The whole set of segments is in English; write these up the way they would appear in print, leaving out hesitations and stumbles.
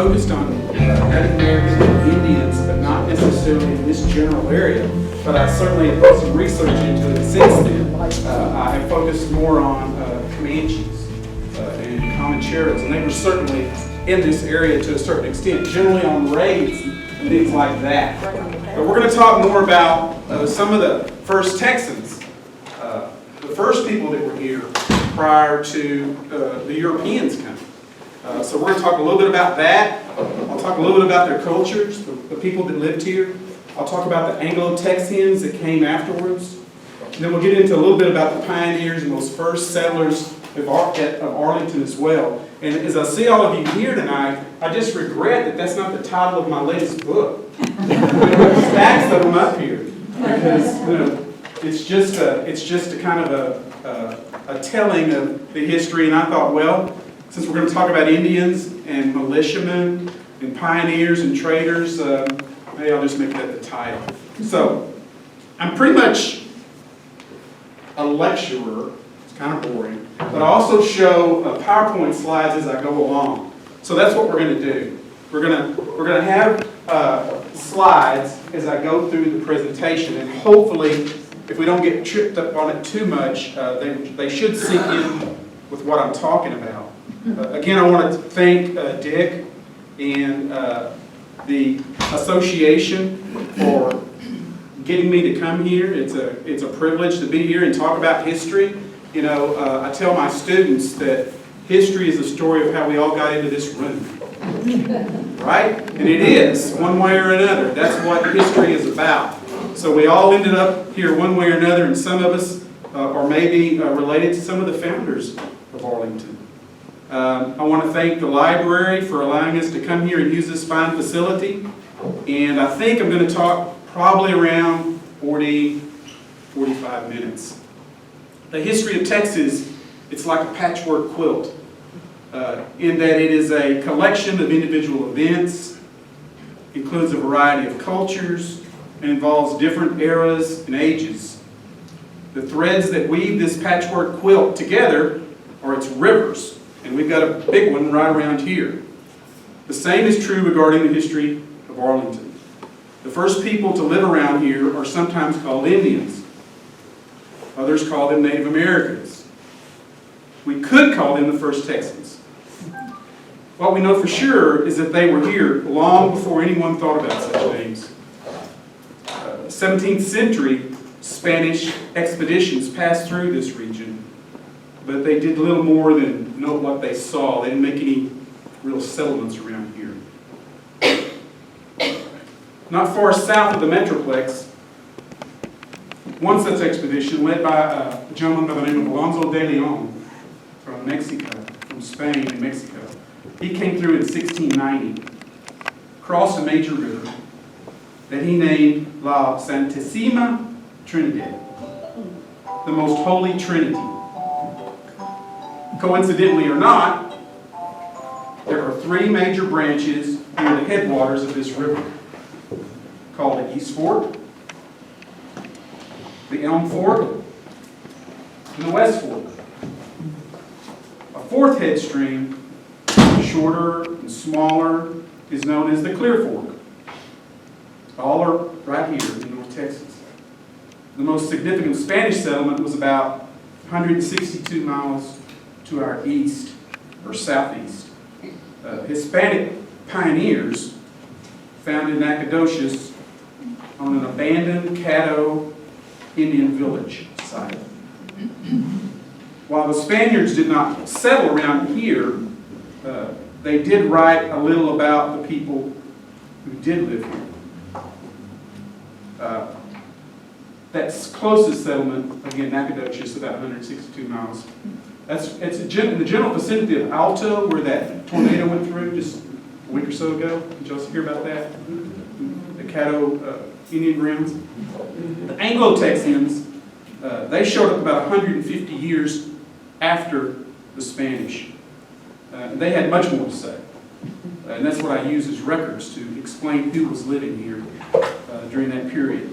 focused on Native Americans and Indians, but not necessarily in this general area. But I certainly have put some research into it since then. I have focused more on Comanches and Comancheros, and they were certainly in this area to a certain extent, generally on raids and things like that. But we're going to talk more about some of the first Texans, the first people that were here prior to the Europeans coming. So we're going to talk a little bit about that. I'll talk a little bit about their cultures, the people that lived here. I'll talk about the Anglo Texans that came afterwards. And then we'll get into a little bit about the pioneers and those first settlers of Arlington as well. And as I see all of you here tonight, I just regret that that's not the title of my latest book. Stacks of them up here, because it's just a kind of a telling of the history. And I thought, well, since we're going to talk about Indians and militiamen and pioneers and traders, maybe I'll just make that the title. So I'm pretty much a lecturer. It's kind of boring, but I also show PowerPoint slides as I go along. So that's what we're going to do. We're going to have slides as I go through the presentation, and hopefully, if we don't get tripped up on it too much, they should sink in with what I'm talking about. Again, I want to thank Dick and the association for getting me to come here. It's a privilege to be here and talk about history. You know, I tell my students that history is the story of how we all got into this room. Right? And it is, one way or another. That's what history is about. So we all ended up here one way or another, and some of us are maybe related to some of the founders of Arlington. I want to thank the library for allowing us to come here and use this fine facility. And I think I'm going to talk probably around 40, 45 minutes. The history of Texas, it's like a patchwork quilt, in that it is a collection of individual events, includes a variety of cultures, and involves different eras and ages. The threads that weave this patchwork quilt together are its rivers, and we've got a big one right around here. The same is true regarding the history of Arlington. The first people to live around here are sometimes called Indians. Others call them Native Americans. We could call them the first Texans. What we know for sure is that they were here long before anyone thought about such names. 17th century Spanish expeditions passed through this region, but they did little more than know what they saw. They didn't make any real settlements around here. Not far south of the Metroplex, one such expedition led by a gentleman by the name of Alonso de Leon from Mexico, from Spain and Mexico. He came through in 1690, crossed a major river that he named La Santísima Trinidad, the most holy Trinity. Coincidentally or not, there are three major branches near the headwaters of this river, called the East Fork, the Elm Fork, and the West Fork. A fourth headstream, shorter and smaller, is known as the Clear Fork. All are right here in North Texas. The most significant Spanish settlement was about 162 miles to our east, or southeast. Hispanic pioneers founded Nacogdoches on an abandoned Caddo Indian village site. While the Spaniards did not settle around here, they did write a little about the people who did live here. That closest settlement, again, Nacogdoches, about 162 miles. It's in the general vicinity of Alto, where that tornado went through just a week or so ago. Did y'all hear about that? The Caddo Indian grounds. The Anglo Texans, they showed up about 150 years after the Spanish. They had much more to say. And that's what I use as records to explain who was living here during that period.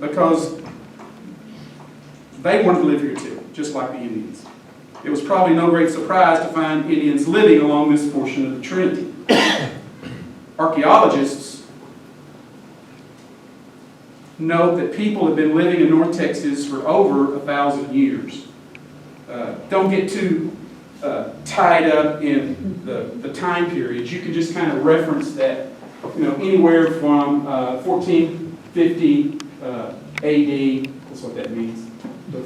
Because they wanted to live here too, just like the Indians. It was probably no great surprise to find Indians living along this portion of the Trinity. Archaeologists note that people have been living in North Texas for over 1,000 years. Don't get too tied up in the time periods. You can just kind of reference that, anywhere from 1450 AD, that's what that means, to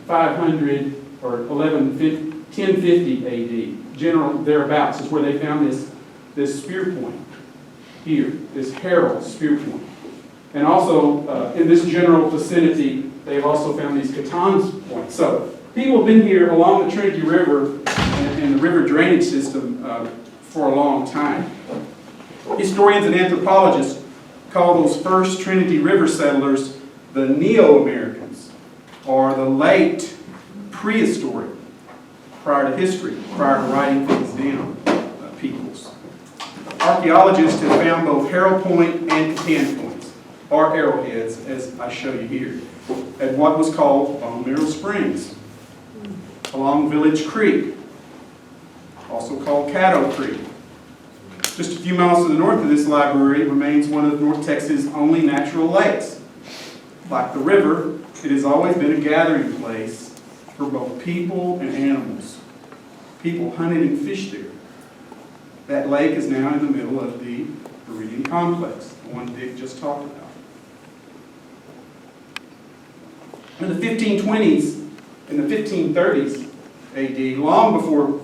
500 or 1050 AD, general thereabouts is where they found this spear point here, this herald spear point. And also, in this general vicinity, they've also found these Catan's points. So, people have been here along the Trinity River and the river drainage system for a long time. Historians and anthropologists call those first Trinity River settlers the Neo-Americans, or the late prehistoric, prior to history, prior to writing things down, peoples. Archaeologists have found both Herald Point and Catan points, or arrowheads, as I show you here, at what was called Bone Marrow Springs, along Village Creek, also called Caddo Creek. Just a few miles to the north of this library remains one of North Texas' only natural lakes. Like the river, it has always been a gathering place for both people and animals. People hunted and fished there. That lake is now in the middle of the Viridian complex, the one Dick just talked about. In the 1520s and the 1530s AD, long before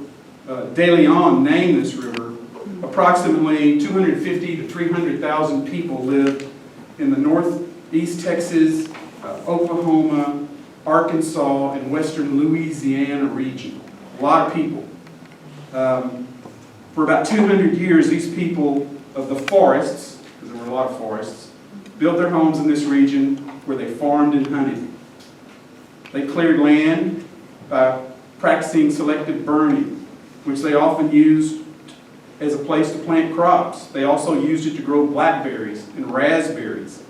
De Leon named this river, approximately 250 to 300,000 people lived in the northeast Texas, Oklahoma, Arkansas, and western Louisiana region. A lot of people. For about 200 years, these people of the forests, because there were a lot of forests, built their homes in this region where they farmed and hunted. They cleared land by practicing selective burning, which they often used as a place to plant crops. They also used it to grow blackberries and raspberries,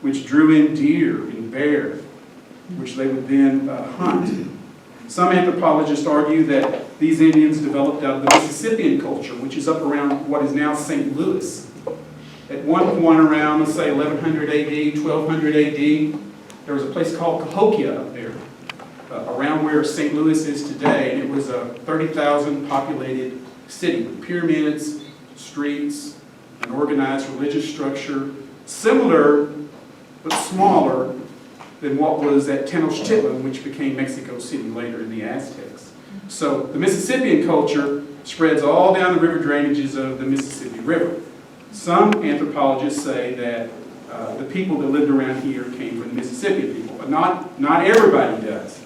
which drew in deer and bear, which they would then hunt. Some anthropologists argue that these Indians developed out of the Mississippian culture, which is up around what is now St. Louis. At one point around, let's say 1100 AD, 1200 AD, there was a place called Cahokia up there, around where St. Louis is today, and it was a 30,000 populated city with pyramids, streets, an organized religious structure, similar but smaller than what was at Tenochtitlan, which became Mexico City later in the Aztecs. So the Mississippian culture spreads all down the river drainages of the Mississippi River. Some anthropologists say that the people that lived around here came from the Mississippian people, but not everybody does.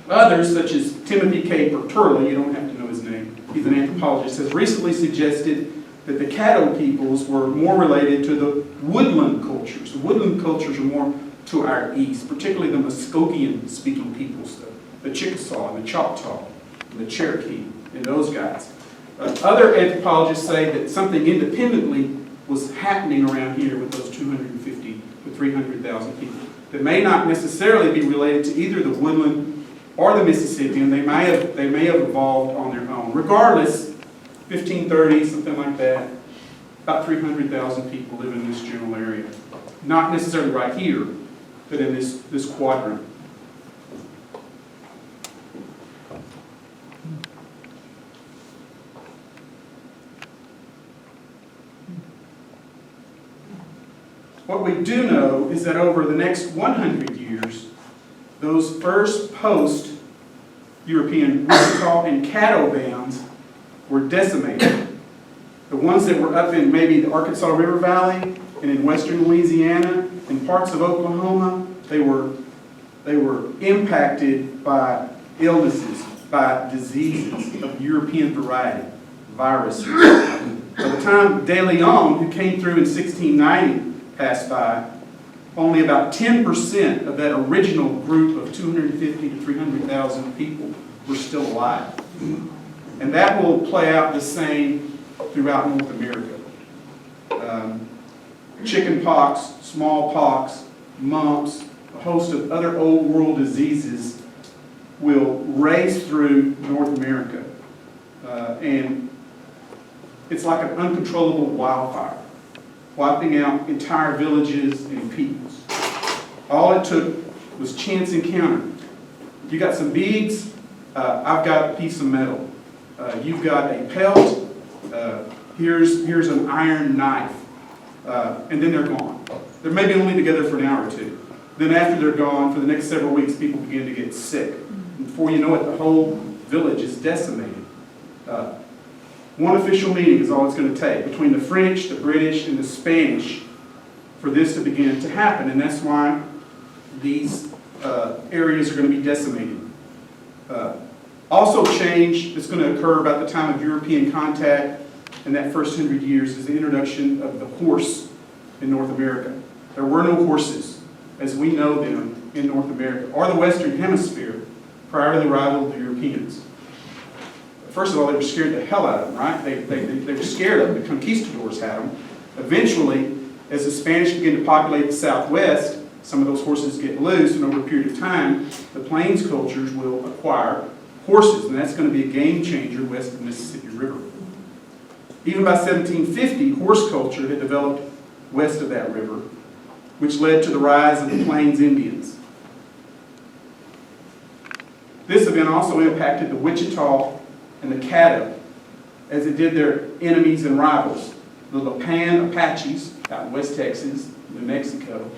Others, such as Timothy K. Perturley, you don't have to know his name, he's an anthropologist, has recently suggested that the Caddo peoples were more related to the woodland cultures. The woodland cultures are more to our east, particularly the Muskogean-speaking peoples, the Chickasaw and the Choctaw and the Cherokee and those guys. Other anthropologists say that something independently was happening around here with those 250 to 300,000 people that may not necessarily be related to either the woodland or the Mississippian. They may have evolved on their own. Regardless, 1530, something like that, about 300,000 people live in this general area. Not necessarily right here, but in this quadrant. What we do know is that over the next 100 years, those first post-European Wichita and Caddo bands were decimated. The ones that were up in maybe the Arkansas River Valley and in western Louisiana and parts of Oklahoma, they were impacted by illnesses, by diseases of European variety, viruses. By the time De Leon, who came through in 1690, passed by, only about 10% of that original group of 250 to 300,000 people were still alive. And that will play out the same throughout North America. Chicken pox, smallpox, mumps, a host of other old world diseases will race through North America. And it's like an uncontrollable wildfire, wiping out entire villages and peoples. All it took was chance encounter. You got some beads, I've got a piece of metal. You've got a pelt, here's an iron knife, and then they're gone. They're maybe only together for an hour or two. Then after they're gone, for the next several weeks, people begin to get sick. And before you know it, the whole village is decimated. One official meeting is all it's going to take between the French, the British, and the Spanish for this to begin to happen. And that's why these areas are going to be decimated. Also change that's going to occur about the time of European contact in that first 100 years is the introduction of the horse in North America. There were no horses as we know them in North America or the Western Hemisphere prior to the arrival of the Europeans. First of all, they were scared the hell out of them, right? They were scared of them. The conquistadors had them. Eventually, as the Spanish begin to populate the Southwest, some of those horses get loose, and over a period of time, the plains cultures will acquire horses, and that's going to be a game changer west of the Mississippi River. Even by 1750, horse culture had developed west of that river, which led to the rise of the Plains Indians. This event also impacted the Wichita and the Caddo, as it did their enemies and rivals, the Lipan Apaches out in West Texas, New Mexico,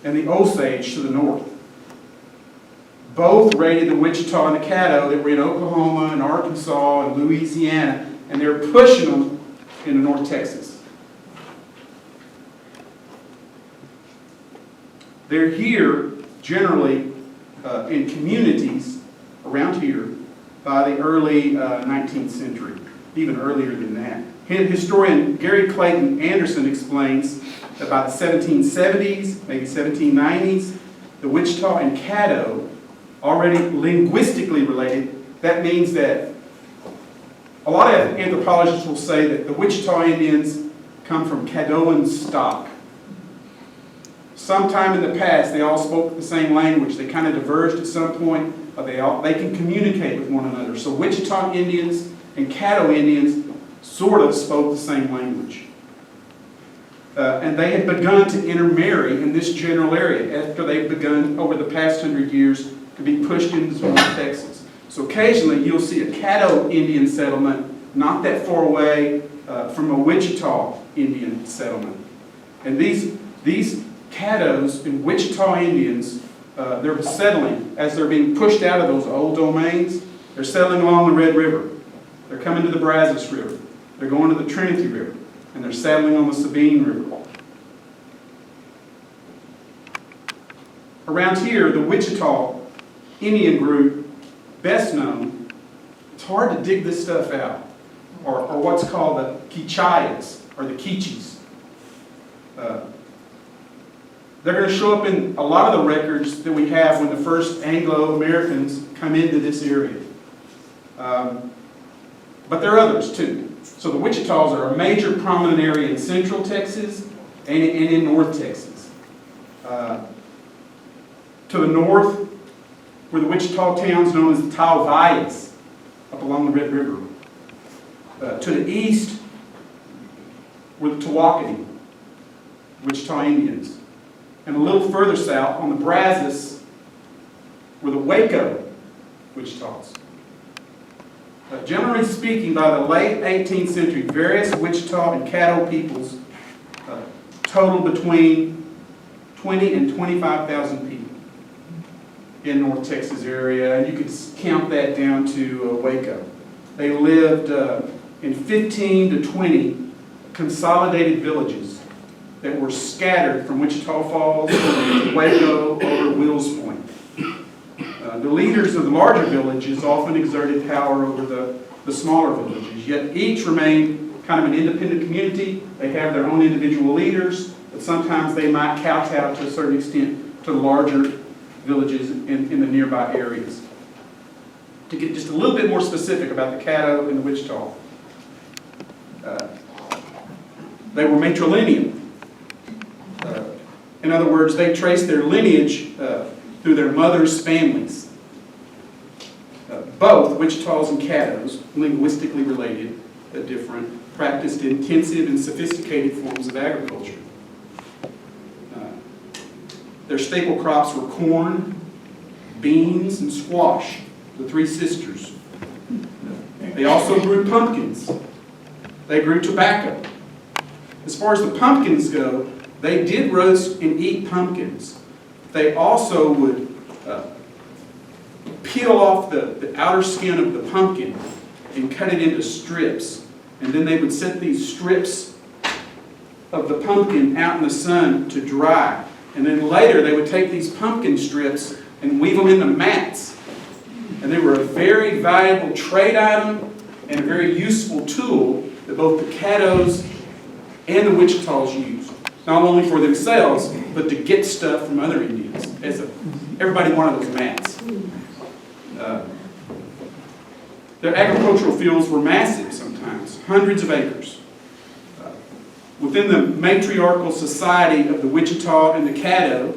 and the Osage to the north. Both raided the Wichita and the Caddo that were in Oklahoma and Arkansas and Louisiana, and they were pushing them into North Texas. They're here generally in communities around here by the early 19th century, even earlier than that. Historian Gary Clayton Anderson explains that by the 1770s, maybe 1790s, the Wichita and Caddo, already linguistically related, that means that a lot of anthropologists will say that the Wichita Indians come from Caddoan stock. Sometime in the past, they all spoke the same language. They kind of diverged at some point, but they can communicate with one another. So Wichita Indians and Caddo Indians sort of spoke the same language. And they had begun to intermarry in this general area after they've begun over the past 100 years to be pushed into North Texas. So occasionally you'll see a Caddo Indian settlement not that far away from a Wichita Indian settlement. And these Caddos and Wichita Indians, they're settling as they're being pushed out of those old domains. They're settling along the Red River. They're coming to the Brazos River. They're going to the Trinity River. And they're settling on the Sabine River. Around here, the Wichita Indian group, best known, it's hard to dig this stuff out, or what's called the Quichayas, or the Quiches. They're going to show up in a lot of the records that we have when the first Anglo-Americans come into this area. But there are others too. So the Wichitas are a major prominent area in central Texas and in north Texas. To the north were the Wichita towns known as the Talvayas, up along the Red River. To the east were the Tawakoni, Wichita Indians. And a little further south, on the Brazos, were the Waco Wichitas. Generally speaking, by the late 18th century, various Wichita and Caddo peoples totaled between 20 and 25,000 people in North Texas area, and you could count that down to Waco. They lived in 15 to 20 consolidated villages that were scattered from Wichita Falls to Waco over Wills Point. The leaders of the larger villages often exerted power over the smaller villages, yet each remained kind of an independent community. They have their own individual leaders, but sometimes they might kowtow to a certain extent to the larger villages in the nearby areas. To get just a little bit more specific about the Caddo and the Wichita, they were matrilineal. In other words, they traced their lineage through their mother's families. Both Wichitas and Caddos, linguistically related, different, practiced intensive and sophisticated forms of agriculture. Their staple crops were corn, beans, and squash, the three sisters. They also grew pumpkins. They grew tobacco. As far as the pumpkins go, they did roast and eat pumpkins. They also would peel off the outer skin of the pumpkin and cut it into strips. And then they would set these strips of the pumpkin out in the sun to dry. And then later they would take these pumpkin strips and weave them into mats. And they were a very valuable trade item and a very useful tool that both the Caddos and the Wichitas used. Not only for themselves, but to get stuff from other Indians. Everybody wanted those mats. Their agricultural fields were massive sometimes, hundreds of acres. Within the matriarchal society of the Wichita and the Caddo,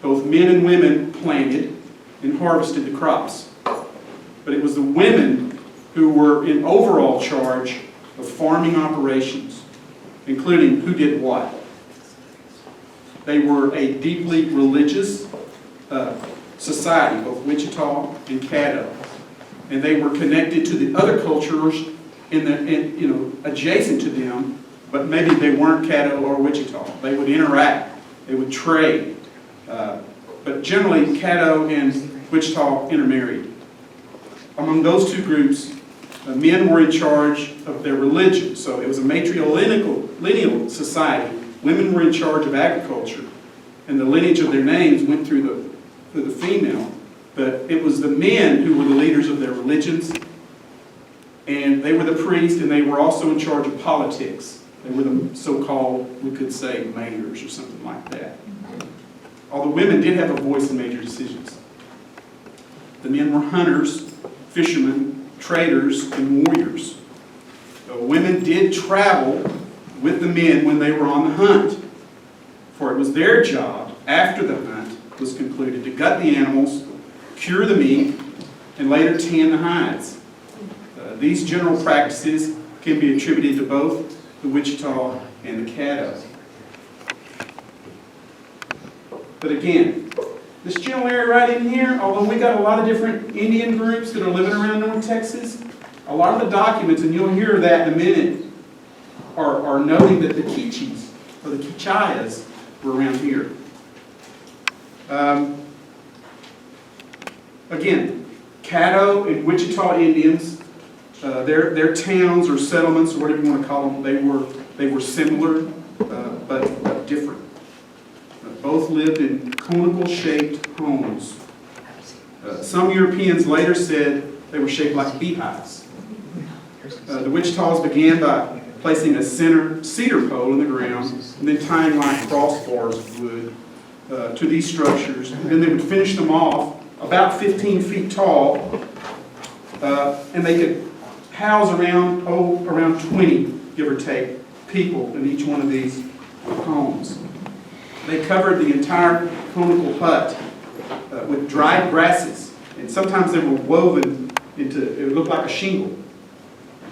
both men and women planted and harvested the crops. But it was the women who were in overall charge of farming operations, including who did what. They were a deeply religious society, both Wichita and Caddo. And they were connected to the other cultures adjacent to them, but maybe they weren't Caddo or Wichita. They would interact. They would trade. But generally, Caddo and Wichita intermarried. Among those two groups, men were in charge of their religion. So it was a matrilineal society. Women were in charge of agriculture. And the lineage of their names went through the female. But it was the men who were the leaders of their religions. And they were the priests, and they were also in charge of politics. They were the so-called, we could say, mayors or something like that. Although women did have a voice in major decisions. The men were hunters, fishermen, traders, and warriors. The women did travel with the men when they were on the hunt. For it was their job, after the hunt was concluded, to gut the animals, cure the meat, and later tan the hides. These general practices can be attributed to both the Wichita and the Caddo. But again, this general area right in here, although we got a lot of different Indian groups that are living around North Texas, a lot of the documents, and you'll hear that in a minute, are noting that the Kichis, or the Kichayas, were around here. Again, Caddo and Wichita Indians, their towns or settlements, or whatever you want to call them, they were similar, but different. Both lived in conical-shaped homes. Some Europeans later said they were shaped like beehives. The Wichitas began by placing a cedar pole in the ground and then tying like crossbars of wood to these structures. And then they would finish them off about 15 feet tall, and they could house around 20, give or take, people in each one of these homes. They covered the entire conical hut with dried grasses, and sometimes they were woven into, it looked like a shingle.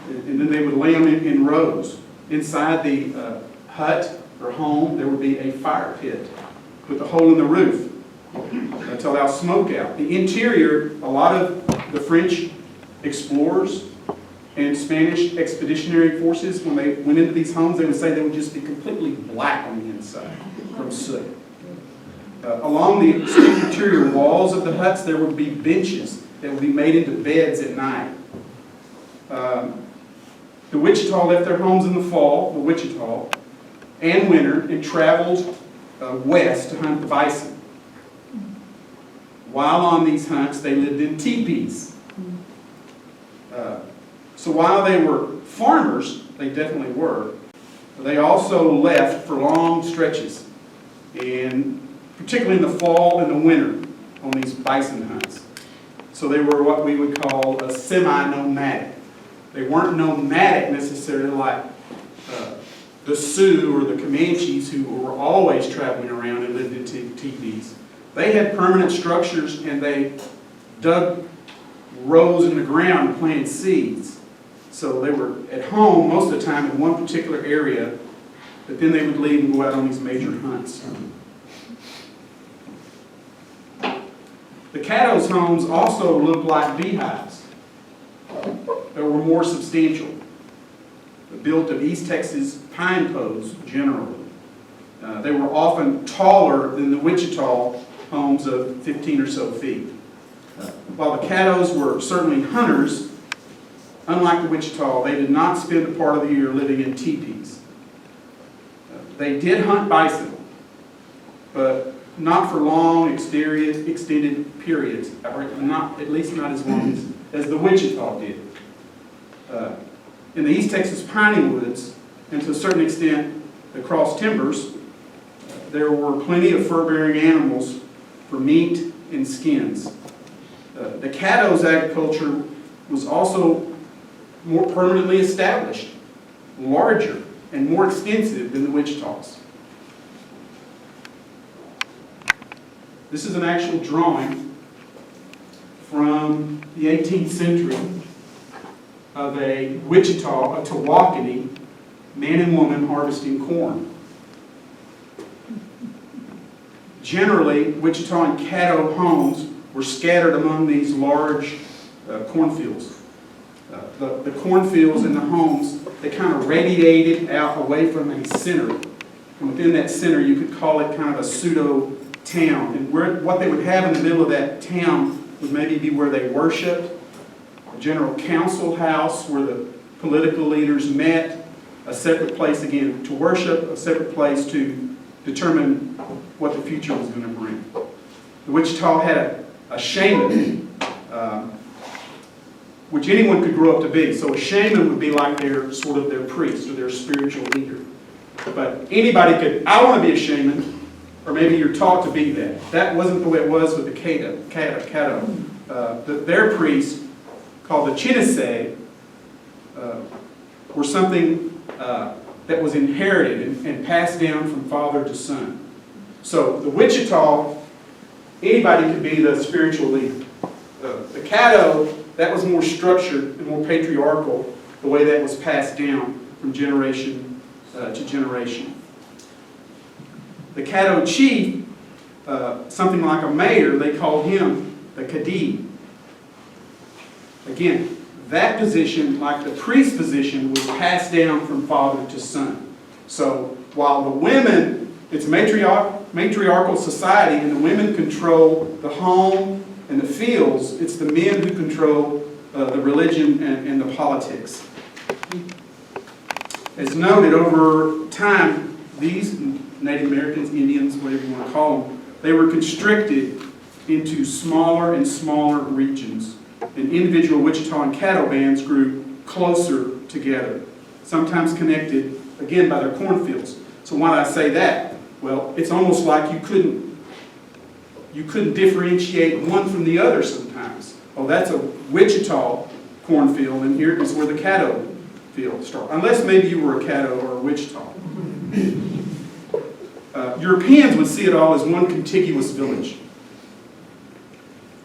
And then they would lay them in rows. Inside the hut or home, there would be a fire pit with a hole in the roof to allow smoke out. The interior, a lot of the French explorers and Spanish expeditionary forces, when they went into these homes, they would say they would just be completely black on the inside from soot. Along the interior walls of the huts, there would be benches that would be made into beds at night. The Wichita left their homes in the fall, the Wichita, and winter, and traveled west to hunt bison. While on these hunts, they lived in teepees. So while they were farmers, they definitely were, they also left for long stretches, and particularly in the fall and the winter on these bison hunts. So they were what we would call a semi-nomadic. They weren't nomadic necessarily like the Sioux or the Comanches, who were always traveling around and lived in teepees. They had permanent structures, and they dug rows in the ground and planted seeds. So they were at home most of the time in one particular area, but then they would leave and go out on these major hunts. The Caddo's homes also looked like beehives. They were more substantial, built of East Texas pine posts generally. They were often taller than the Wichita homes of 15 or so feet. While the Caddos were certainly hunters, unlike the Wichita, they did not spend a part of the year living in teepees. They did hunt bison, but not for long, extended periods, or not, at least not as long as the Wichita did. In the East Texas piney woods, and to a certain extent the cross timbers, there were plenty of fur-bearing animals for meat and skins. The Caddo's agriculture was also more permanently established, larger, and more extensive than the Wichita's. This is an actual drawing from the 18th century of a Wichita, a Tawakoni, man and woman harvesting corn. Generally, Wichita and Caddo homes were scattered among these large cornfields. The cornfields and the homes, they kind of radiated out away from a center. And within that center, you could call it kind of a pseudo-town. And what they would have in the middle of that town would maybe be where they worshiped, a general council house where the political leaders met, a separate place, again, to worship, a separate place to determine what the future was going to bring. The Wichita had a shaman, which anyone could grow up to be. So a shaman would be like their sort of their priest or their spiritual leader. But anybody could, I want to be a shaman, or maybe you're taught to be that. That wasn't the way it was with the Caddo. Their priest, called the Chinese, were something that was inherited and passed down from father to son. So the Wichita, anybody could be the spiritual leader. The Caddo, that was more structured and more patriarchal, the way that was passed down from generation to generation. The Caddo chief, something like a mayor, they called him the Caddi. Again, that position, like the priest position, was passed down from father to son. So while the women, it's a matriarchal society, and the women control the home and the fields, it's the men who control the religion and the politics. As noted, over time, these Native Americans, Indians, whatever you want to call them, they were constricted into smaller and smaller regions. And individual Wichita and Caddo bands grew closer together, sometimes connected, again, by their cornfields. So why do I say that? Well, it's almost like you couldn't differentiate one from the other sometimes. Oh, that's a Wichita cornfield, and here is where the Caddo field starts. Unless maybe you were a Caddo or a Wichita. Europeans would see it all as one contiguous village.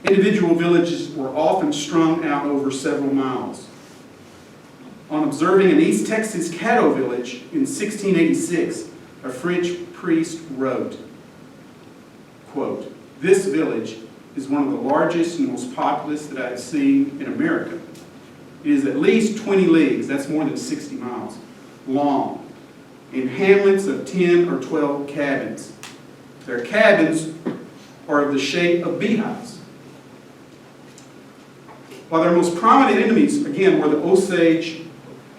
Individual villages were often strung out over several miles. On observing an East Texas Caddo village in 1686, a French priest wrote, quote, "This village is one of the largest and most populous that I have seen in America. It is at least 20 leagues, that's more than 60 miles, long, in hamlets of 10 or 12 cabins. Their cabins are of the shape of beehives. While their most prominent enemies, again, were the Osage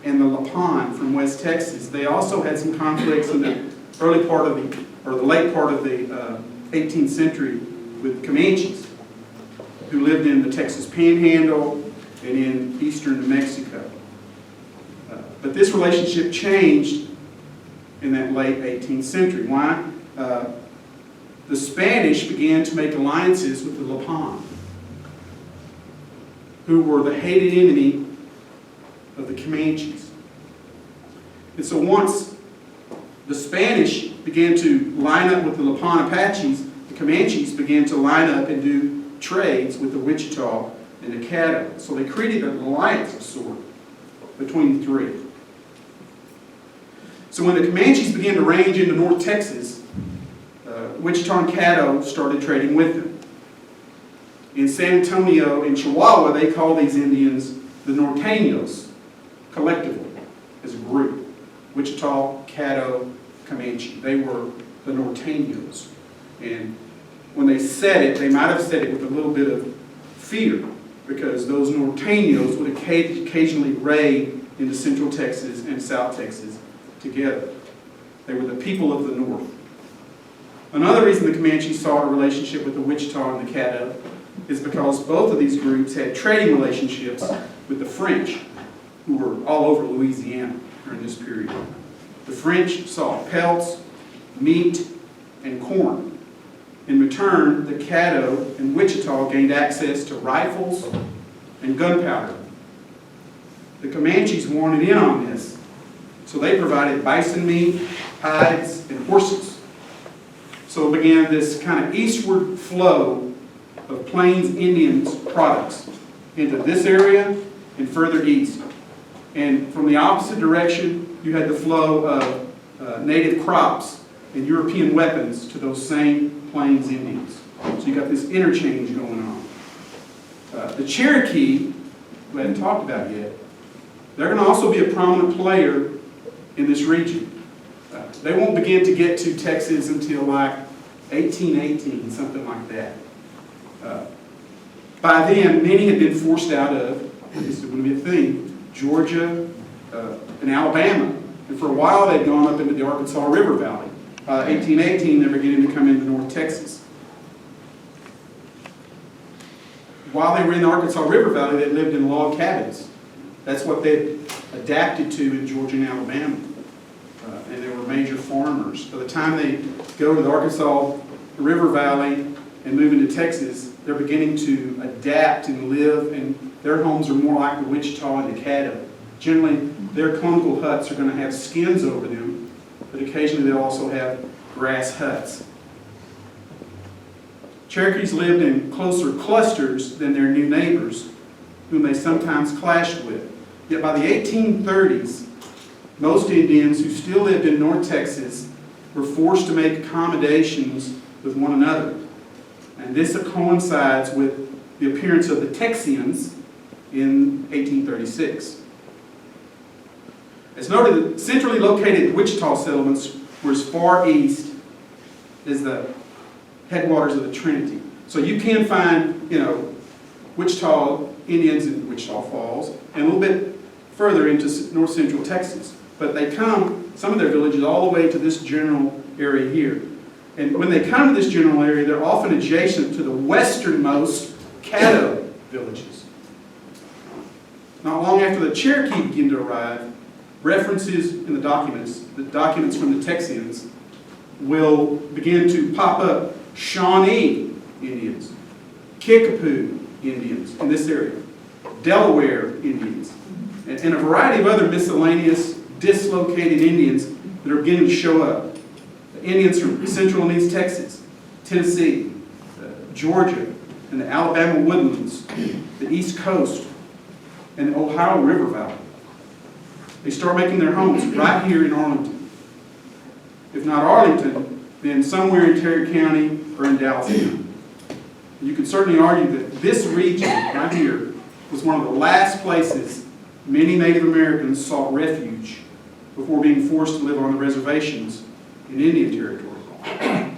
and the Lapon from West Texas, they also had some conflicts in the early part of the late part of the 18th century with Comanches, who lived in the Texas Panhandle and in eastern New Mexico. But this relationship changed in that late 18th century. Why? The Spanish began to make alliances with the Lapon, who were the hated enemy of the Comanches. And so once the Spanish began to line up with the Lapon Apaches, the Comanches began to line up and do trades with the Wichita and the Caddo. So they created an alliance of sort. between the three. So when the Comanches began to range into North Texas, Wichita and Caddo started trading with them. In San Antonio and Chihuahua, they call these Indians the Norteños, collectively, as a group. Wichita, Caddo, Comanche. They were the Norteños. And when they said it, they might have said it with a little bit of fear, because those Norteños would occasionally raid into Central Texas and South Texas together. They were the people of the North. Another reason the Comanches sought a relationship with the Wichita and the Caddo is because both of these groups had trading relationships with the French, who were all over Louisiana during this period. The French sought pelts, meat, and corn. In return, the Caddo and Wichita gained access to rifles and gunpowder. The Comanches wanted in on this, so they provided bison meat, hides, and horses. So began this kind of eastward flow of Plains Indians products into this area and further east. And from the opposite direction, you had the flow of native crops and European weapons to those same Plains Indians. So you got this interchange going on. The Cherokee, we haven't talked about yet, they're going to also be a prominent player in this region. They won't begin to get to Texas until like 1818, something like that. By then, many had been forced out of, this is going to be a thing, Georgia and Alabama. And for a while, they'd gone up into the Arkansas River Valley. 1818, they're beginning to come into North Texas. While they were in the Arkansas River Valley, they lived in log cabins. That's what they adapted to in Georgia and Alabama. And they were major farmers. By the time they go to the Arkansas River Valley and move into Texas, they're beginning to adapt and live, and their homes are more like the Wichita and the Caddo. Generally, their conical huts are going to have skins over them, but occasionally they'll also have grass huts. Cherokees lived in closer clusters than their new neighbors, whom they sometimes clashed with. Yet by the 1830s, most Indians who still lived in North Texas were forced to make accommodations with one another. And this coincides with the appearance of the Texans in 1836. As noted, the centrally located Wichita settlements were as far east as the headwaters of the Trinity. So you can find, Wichita Indians in Wichita Falls and a little bit further into north central Texas. But they come, some of their villages, all the way to this general area here. And when they come to this general area, they're often adjacent to the westernmost Caddo villages. Not long after the Cherokee begin to arrive, references in the documents from the Texans, will begin to pop up. Shawnee Indians, Kickapoo Indians in this area, Delaware Indians, and a variety of other miscellaneous dislocated Indians that are beginning to show up. The Indians from Central and East Texas, Tennessee, Georgia, and the Alabama woodlands, the East Coast, and the Ohio River Valley. They start making their homes right here in Arlington. If not Arlington, then somewhere in Terry County or in Dallas County. You could certainly argue that this region right here was one of the last places many Native Americans sought refuge before being forced to live on the reservations in Indian Territory.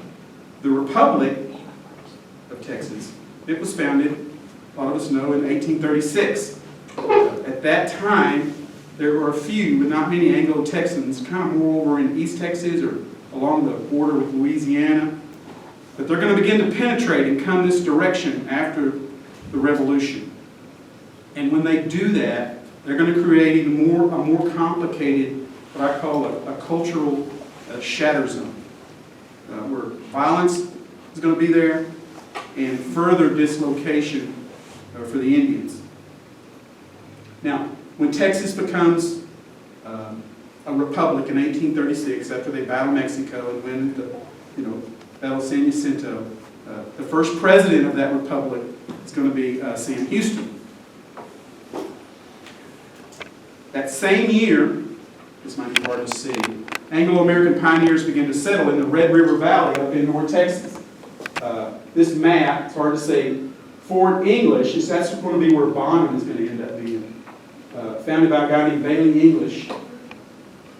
The Republic of Texas, it was founded, a lot of us know, in 1836. At that time, there were a few, but not many Anglo-Texans, kind of more over in East Texas or along the border with Louisiana. But they're going to begin to penetrate and come this direction after the Revolution. And when they do that, they're going to create even a more complicated, what I call a cultural shatter zone, where violence is going to be there and further dislocation for the Indians. Now, when Texas becomes a republic in 1836, after they battle Mexico and win the Battle of San Jacinto, the first president of that republic is going to be Sam Houston. That same year, this might be hard to see, Anglo-American pioneers began to settle in the Red River Valley up in North Texas. This map, it's hard to say, Fort English, that's going to be where Bonham is going to end up being. Founded by a guy named Bailey English.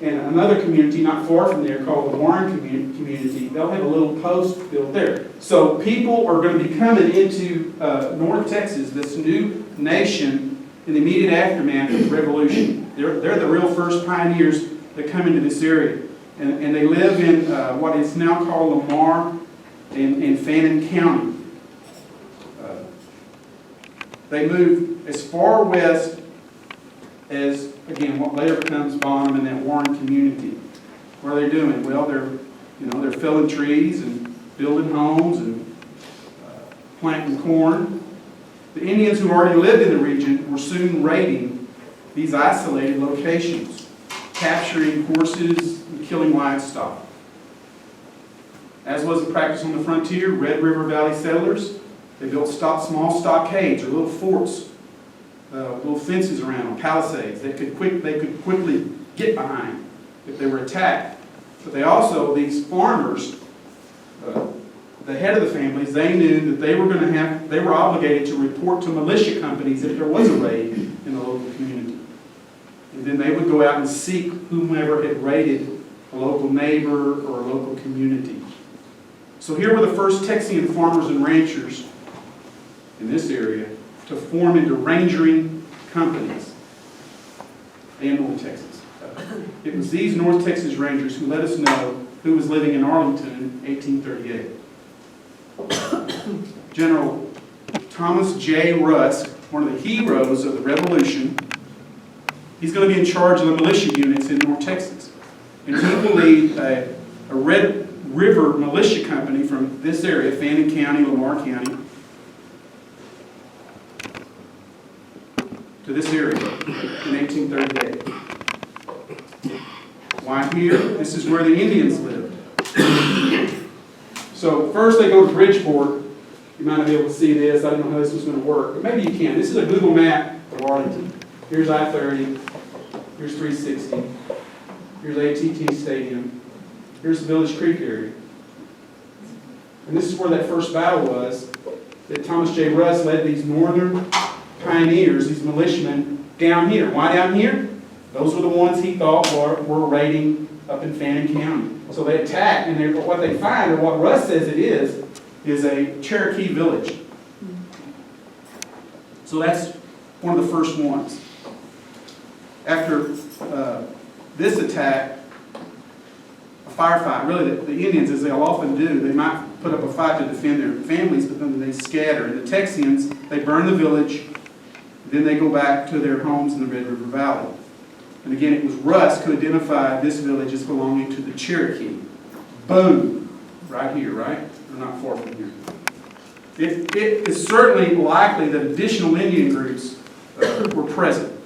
And another community not far from there called the Warren community, they'll have a little post built there. So people are going to be coming into North Texas, this new nation, in the immediate aftermath of the Revolution. They're the real first pioneers that come into this area. And they live in what is now called Lamar and Fannin County. They move as far west as, again, what later becomes Bonham and that Warren community. What are they doing? Well, they're felling trees and building homes and planting corn. The Indians who already lived in the region were soon raiding these isolated locations, capturing horses and killing livestock. As was the practice on the frontier, Red River Valley settlers, they built small stockades or little forts, little fences around them, palisades they could quickly get behind if they were attacked. But they also, these farmers, the head of the families, they knew that they were obligated to report to militia companies if there was a raid in the local community. And then they would go out and seek whomever had raided a local neighbor or a local community. So here were the first Texan farmers and ranchers in this area to form into rangering companies in North Texas. It was these North Texas Rangers who let us know who was living in Arlington in 1838. General Thomas J. Rusk, one of the heroes of the Revolution, he's going to be in charge of the militia units in North Texas. And he will lead a Red River militia company from this area, Fannin County, Lamar County, to this area in 1838. Why here? This is where the Indians lived. So first they go to Bridgeport. You might not be able to see this. I don't know how this was going to work, but maybe you can. This is a Google map of Arlington. Here's I-30. Here's 360. Here's AT&T Stadium. Here's the Village Creek area. And this is where that first battle was, that Thomas J. Rusk led these northern pioneers, these militiamen, down here. Why down here? Those were the ones he thought were raiding up in Fannin County. So they attack, and what they find, or what Russ says it is a Cherokee village. So that's one of the first ones. After this attack, a firefight, really the Indians, as they'll often do, they might put up a fight to defend their families, but then they scatter. And the Texians, they burn the village, then they go back to their homes in the Red River Valley. And again, it was Rusk who identified this village as belonging to the Cherokee. Boom! Right here, right? They're not far from here. It is certainly likely that additional Indian groups were present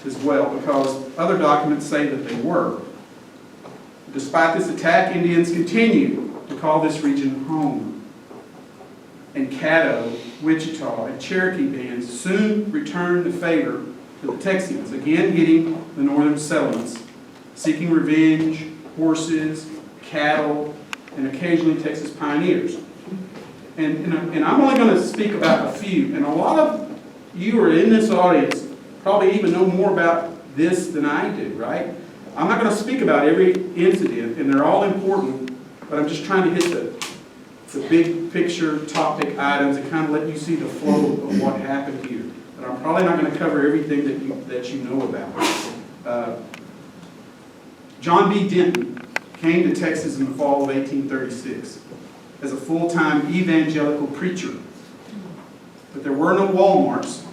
as well, because other documents say that they were. Despite this attack, Indians continue to call this region home. And Caddo, Wichita, and Cherokee bands soon returned the favor to the Texans, again hitting the northern settlements, seeking revenge, horses, cattle, and occasionally Texas pioneers. And I'm only going to speak about a few, and a lot of you are in this audience probably even know more about this than I do, right? I'm not going to speak about every incident, and they're all important, but I'm just trying to hit the big picture topic items and kind of let you see the flow of what happened here. But I'm probably not going to cover everything that you know about. John B. Denton came to Texas in the fall of 1836 as a full-time evangelical preacher. But there were no Walmarts,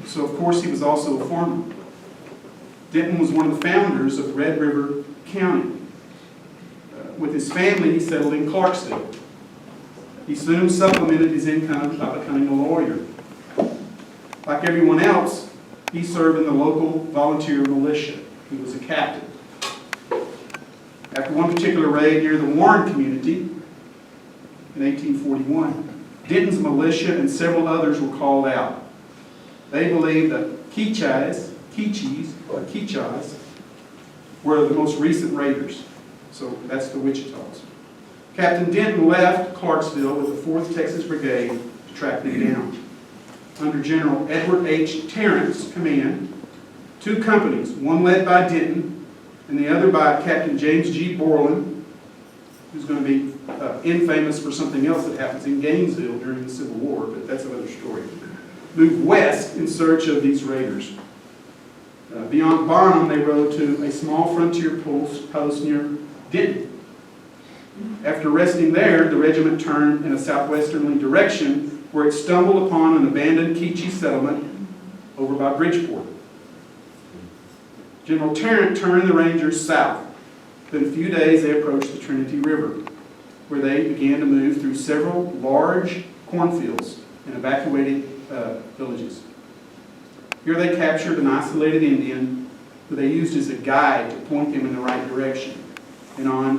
so of course he was also a farmer. Denton was one of the founders of Red River County. With his family, he settled in Clarksville. He soon supplemented his income by becoming a lawyer. Like everyone else, he served in the local volunteer militia. He was a captain. After one particular raid near the Warren community in 1841, Denton's militia and several others were called out. They believed that Quichas Quichas, were the most recent raiders. So that's the Wichitas. Captain Denton left Clarksville with the 4th Texas Brigade to track them down. Under General Edward H. Tarrant's command, 2 companies, one led by Denton and the other by Captain James G. Borland, who's going to be infamous for something else that happens in Gainesville during the Civil War, but that's another story, moved west in search of these raiders. Beyond Barnum, they rode to a small frontier post near Denton. After resting there, the regiment turned in a southwesterly direction where it stumbled upon an abandoned Quiche settlement over by Bridgeport. General Tarrant turned the Rangers south. Within a few days, they approached the Trinity River, where they began to move through several large cornfields and evacuated villages. Here they captured an isolated Indian who they used as a guide to point them in the right direction. And on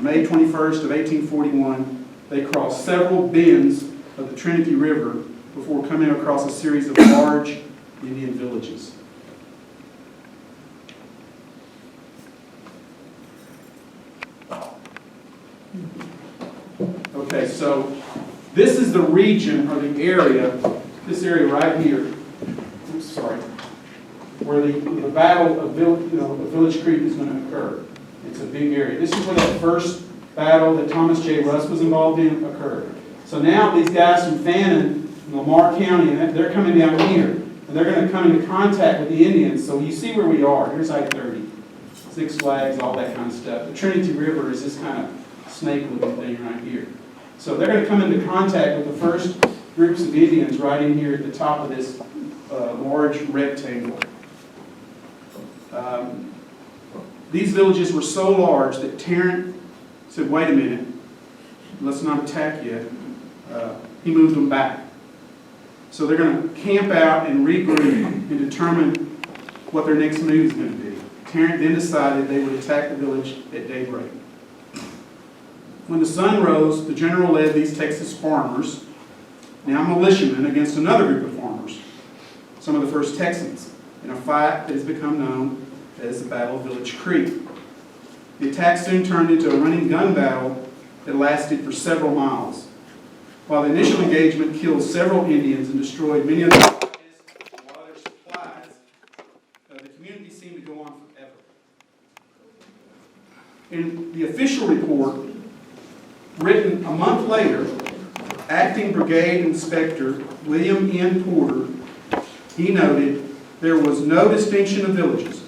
May 21st of 1841, they crossed several bends of the Trinity River before coming across a series of large Indian villages. Okay, so this is the region or the area, this area right here, where the battle of Village Creek is going to occur. It's a big area. This is where that first battle that Thomas J. Russ was involved in occurred. So now these guys from Fannin, Lamar County, and they're coming down here, and they're going to come into contact with the Indians. So you see where we are. Here's I-30, Six Flags, all that kind of stuff. The Trinity River is this kind of snake-looking thing right here. So they're going to come into contact with the first groups of Indians right in here at the top of this large rectangle. These villages were so large that Tarrant said, wait a minute, let's not attack yet. He moved them back. So they're going to camp out and regroup and determine what their next move is going to be. Tarrant then decided they would attack the village at daybreak. When the sun rose, the general led these Texas farmers, now militiamen, against another group of farmers, some of the first Texans, in a fight that has become known as the Battle of Village Creek. The attack soon turned into a running gun battle that lasted for several miles. While the initial engagement killed several Indians and destroyed many of their supplies, the community seemed to go on forever. In the official report, written a month later, Acting Brigade Inspector William N. Porter, he noted, there was no distinction of villages,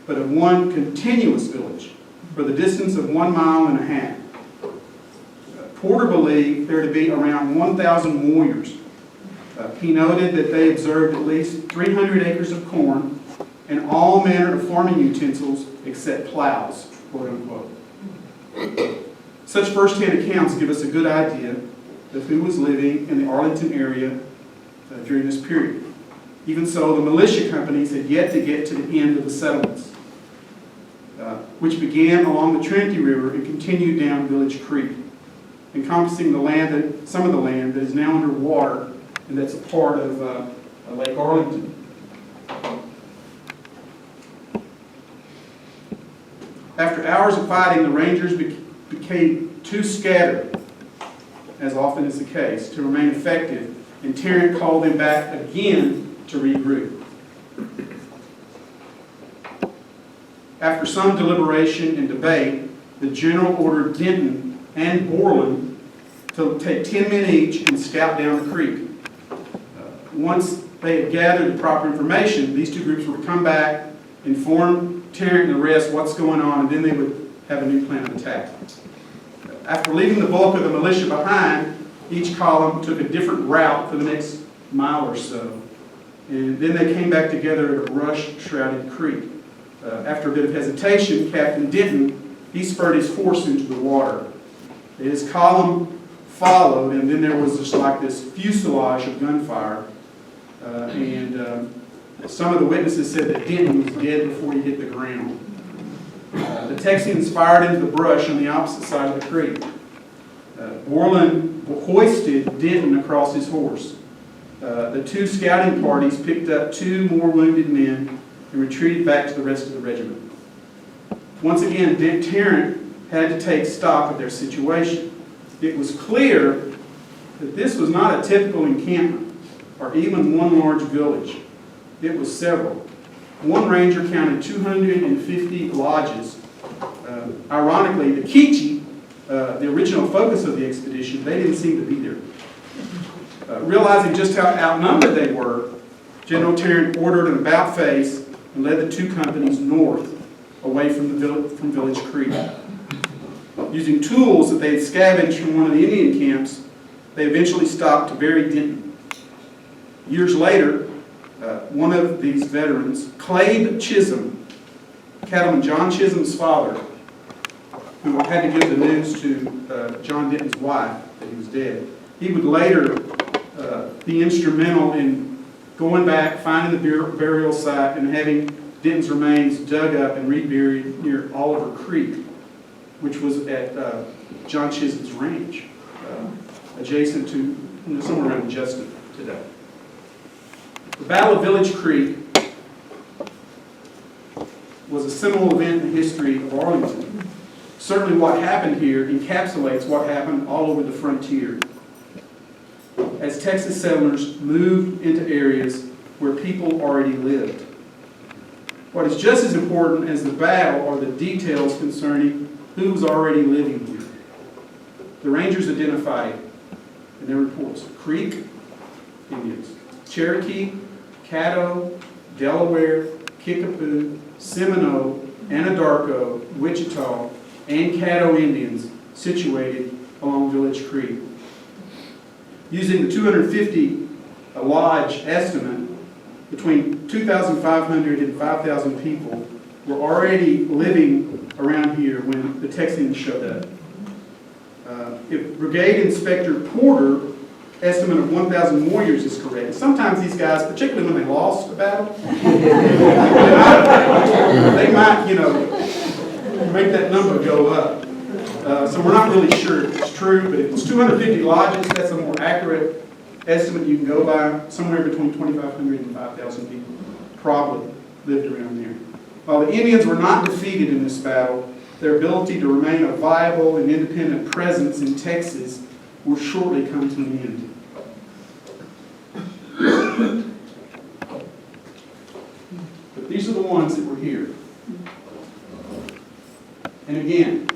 but of one continuous village for the distance of 1.5 miles. Porter believed there to be around 1,000 warriors. He noted that they observed at least 300 acres of corn and all manner of farming utensils except plows, quote unquote. Such first-hand accounts give us a good idea of who was living in the Arlington area during this period. Even so, the militia companies had yet to get to the end of the settlements, which began along the Trinity River and continued down Village Creek, encompassing some of the land that is now underwater and that's a part of Lake Arlington. After hours of fighting, the Rangers became too scattered, as often is the case, to remain effective, and Tarrant called them back again to regroup. After some deliberation and debate, the general ordered Denton and Borland to take 10 men each and scout down the creek. Once they had gathered the proper information, these two groups would come back, inform Tarrant and the rest what's going on, and then they would have a new plan of attack. After leaving the bulk of the militia behind, each column took a different route for the next mile or so. And then they came back together at a rush-shrouded creek. After a bit of hesitation, Captain Denton, he spurred his horse into the water. His column followed, and then there was just like this fuselage of gunfire. Some of the witnesses said that Denton was dead before he hit the ground. The Texans fired into the brush on the opposite side of the creek. Borland hoisted Denton across his horse. The two scouting parties picked up 2 more wounded men and retreated back to the rest of the regiment. Once again, Tarrant had to take stock of their situation. It was clear that this was not a typical encampment or even one large village. It was several. One ranger counted 250 lodges. Ironically, the K'iche', the original focus of the expedition, they didn't seem to be there. Realizing just how outnumbered they were, General Tarrant ordered an about face and led the two companies north, away from Village Creek. Using tools that they had scavenged from one of the Indian camps, they eventually stopped to bury Denton. Years later, one of these veterans, Clabe Chisholm, Cattleman John Chisholm's father, who had to give the news to John Denton's wife that he was dead, he would later be instrumental in going back, finding the burial site, and having Denton's remains dug up and reburied near Oliver Creek, which was at John Chisholm's ranch, adjacent to somewhere around Justin today. The Battle of Village Creek was a seminal event in the history of Arlington. Certainly what happened here encapsulates what happened all over the frontier as Texas settlers moved into areas where people already lived. What is just as important as the battle are the details concerning who was already living here. The Rangers identified in their reports Creek Indians, Cherokee, Caddo, Delaware, Kickapoo, Seminole, Anadarko, Wichita, and Caddo Indians situated along Village Creek. Using the 250 lodge estimate, between 2,500 and 5,000 people were already living around here when the Texans showed up. If Brigade Inspector Porter estimate of 1,000 warriors is correct, sometimes these guys, particularly when they lost a battle, they might, make that number go up. So we're not really sure if it's true, but if it's 250 lodges, that's a more accurate estimate you can go by. Somewhere between 2,500 and 5,000 people probably lived around there. While the Indians were not defeated in this battle, their ability to remain a viable and independent presence in Texas will shortly come to an end. But these are the ones that were here. And again,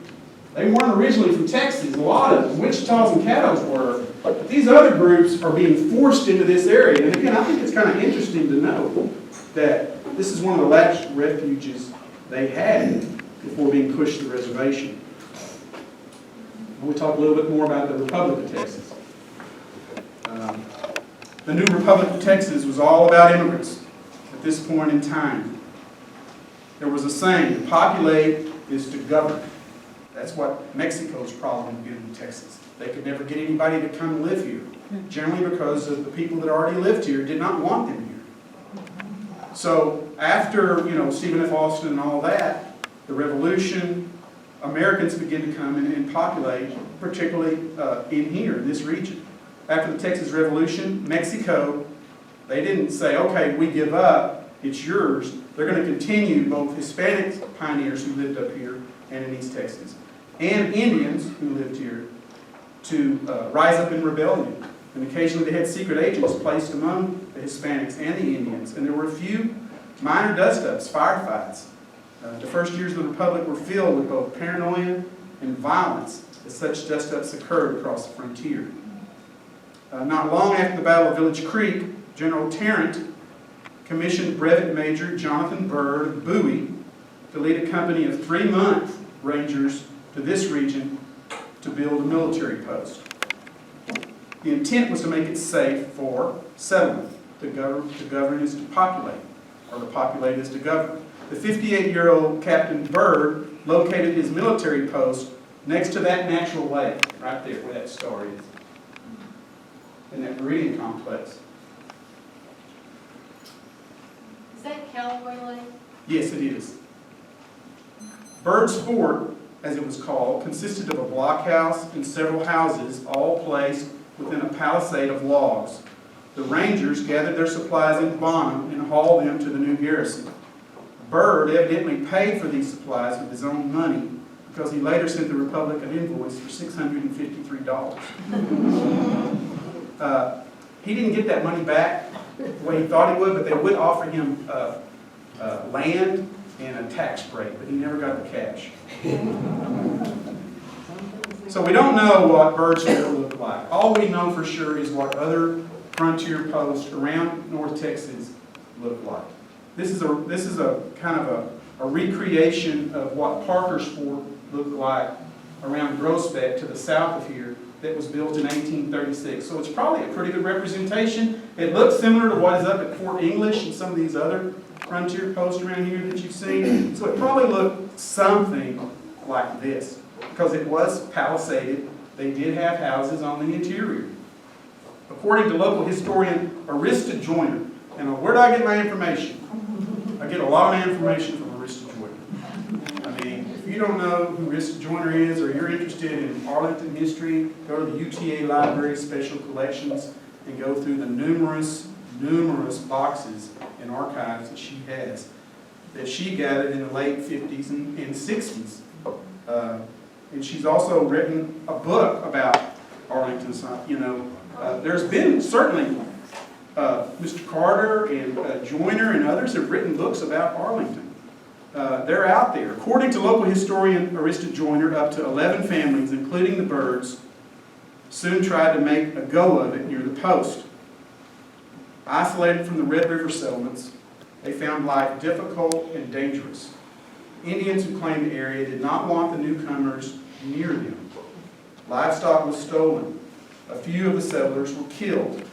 they weren't originally from Texas. A lot of them, Wichitas and Caddos were. But these other groups are being forced into this area. And again, I think it's kind of interesting to know that this is one of the last refuges they had before being pushed to the reservation. We'll talk a little bit more about the Republic of Texas. The new Republic of Texas was all about immigrants at this point in time. There was a saying, to populate is to govern. That's what Mexico's problem had been in Texas. They could never get anybody to come and live here, generally because of the people that already lived here did not want them here. So after, Stephen F. Austin and all that, the Revolution, Americans began to come and populate, particularly in here, in this region. After the Texas Revolution, Mexico, they didn't say, okay, we give up, it's yours. They're going to continue, both Hispanic pioneers who lived up here and in East Texas, and Indians who lived here, to rise up in rebellion. And occasionally they had secret agents placed among the Hispanics and the Indians. And there were a few minor dust-ups, firefights. The first years of the Republic were filled with both paranoia and violence as such dust-ups occurred across the frontier. Not long after the Battle of Village Creek, General Tarrant commissioned Brevet Major Jonathan Byrd of Bowie to lead a company of 3-month Rangers to this region to build a military post. The intent was to make it safe for settlement. To govern is to populate, or to populate is to govern. The 58-year-old Captain Byrd located his military post next to that natural lake, right there where that star is, in that Viridian complex. Is that Calloway Lake? Yes, it is. Bird's Fort, as it was called, consisted of a blockhouse and several houses, all placed within a palisade of logs. The Rangers gathered their supplies in Bonham and hauled them to the new garrison. Byrd evidently paid for these supplies with his own money because he later sent the Republic an invoice for $653. He didn't get that money back the way he thought he would, but they would offer him land and a tax break, but he never got the cash. So we don't know what Byrd's fort looked like. All we know for sure is what other frontier posts around North Texas look like. This is a kind of a recreation of what Parker's Fort looked like around Groesbeck to the south of here that was built in 1836. So it's probably a pretty good representation. It looks similar to what is up at Fort English and some of these other frontier posts around here that you've seen. So it probably looked something like this because it was palisaded. They did have houses on the interior. According to local historian Arista Joyner, and where do I get my information? I get a lot of my information from Arista Joyner. I mean, if you don't know who Arista Joyner is or you're interested in Arlington history, go to the UTA Library Special Collections and go through the numerous boxes and archives that she has, that she gathered in the late 50s and 60s. And she's also written a book about Arlington. There's been certainly Mr. Carter and Joyner and others have written books about Arlington. They're out there. According to local historian Arista Joyner, up to 11 families, including the Byrds, soon tried to make a go of it near the post. Isolated from the Red River settlements, they found life difficult and dangerous. Indians who claimed the area did not want the newcomers near them. Livestock was stolen. A few of the settlers were killed.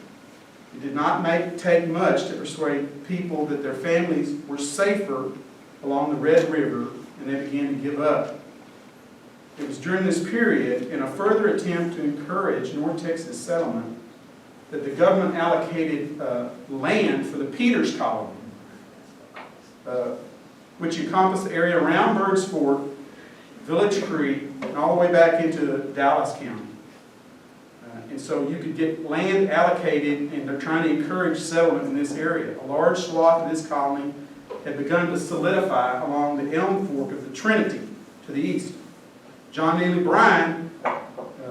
It did not take much to persuade people that their families were safer along the Red River, and they began to give up. It was during this period, in a further attempt to encourage North Texas settlement, that the government allocated land for the Peters colony, which encompassed the area around Byrd's Fort, Village Creek, and all the way back into Dallas County. And so you could get land allocated, and they're trying to encourage settlement in this area. A large swath of this colony had begun to solidify along the Elm Fork of the Trinity to the east. John Neely Bryan,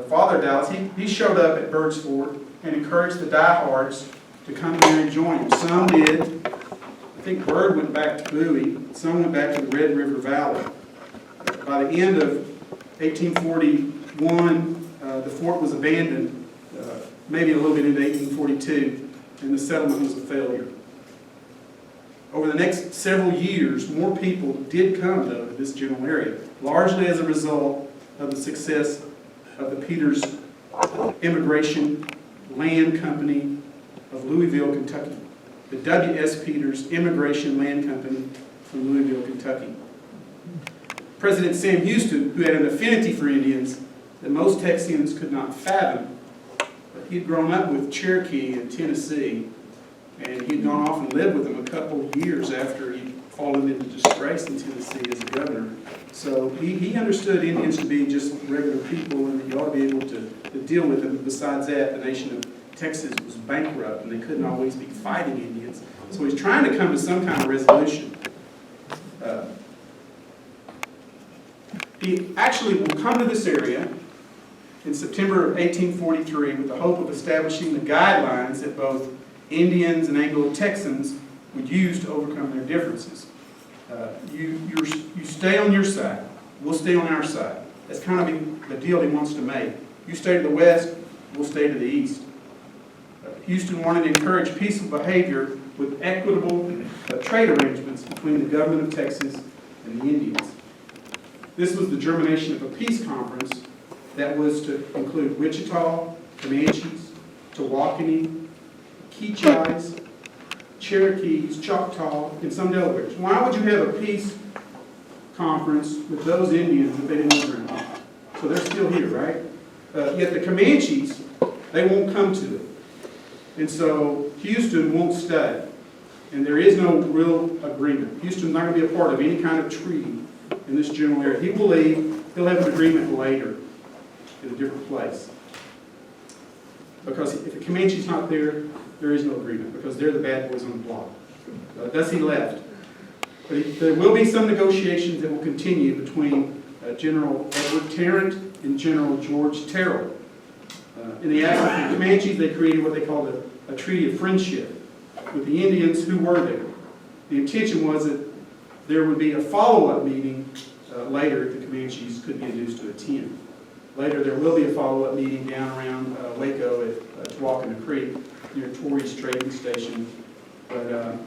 father of Dallas, he showed up at Byrd's Fort and encouraged the diehards to come there and join him. Some did. I think Byrd went back to Bowie. Some went back to the Red River Valley. By the end of 1841, the fort was abandoned, maybe a little bit into 1842, and the settlement was a failure. Over the next several years, more people did come, though, to this general area, largely as a result of the success of the Peters Immigration Land Company of Louisville, Kentucky. The W.S. Peters Immigration Land Company from Louisville, Kentucky. President Sam Houston, who had an affinity for Indians that most Texans could not fathom, but he'd grown up with Cherokee in Tennessee, and he'd gone off and lived with them a couple of years after he'd fallen into disgrace in Tennessee as a governor. So he understood Indians to be just regular people, and you ought to be able to deal with them. Besides that, the nation of Texas was bankrupt, and they couldn't always be fighting Indians. So he's trying to come to some kind of resolution. He actually will come to this area in September of 1843 with the hope of establishing the guidelines that both Indians and Anglo-Texans would use to overcome their differences. You stay on your side. We'll stay on our side. That's kind of the deal he wants to make. You stay to the west, we'll stay to the east. Houston wanted to encourage peaceful behavior with equitable trade arrangements between the government of Texas and the Indians. This was the germination of a peace conference that was to include Wichita, Comanches, Tawakoni, Keechis, Cherokees, Choctaw, and some Delawares. Why would you have a peace conference with those Indians if they didn't live around here? So they're still here, right? Yet the Comanches, they won't come to it. And so Houston won't stay. And there is no real agreement. Houston's not going to be a part of any kind of treaty in this general area. He will leave. He'll have an agreement later in a different place. Because if the Comanche's not there, there is no agreement, because they're the bad boys on the block. Thus he left. But there will be some negotiations that will continue between General Edward Tarrant and General George Terrell. In the absence of the Comanches, they created what they called a treaty of friendship with the Indians who were there. The intention was that there would be a follow-up meeting later if the Comanches could be induced to attend. Later, there will be a follow-up meeting down around Waco at Tawakona Creek near Torrey's trading station, but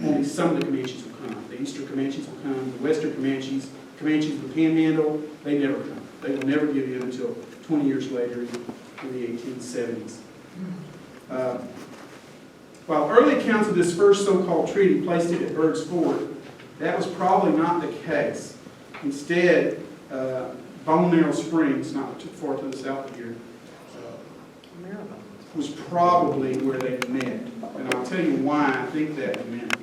only some of the Comanches will come. The Eastern Comanches will come, the Western Comanches of the Panhandle, they never come. They will never give in until 20 years later in the 1870s. While early accounts of this first so-called treaty placed it at Bird's Ford, that was probably not the case. Instead, Bone Narrow Springs, not too far to the south of here, was probably where they met. And I'll tell you why I think that meant.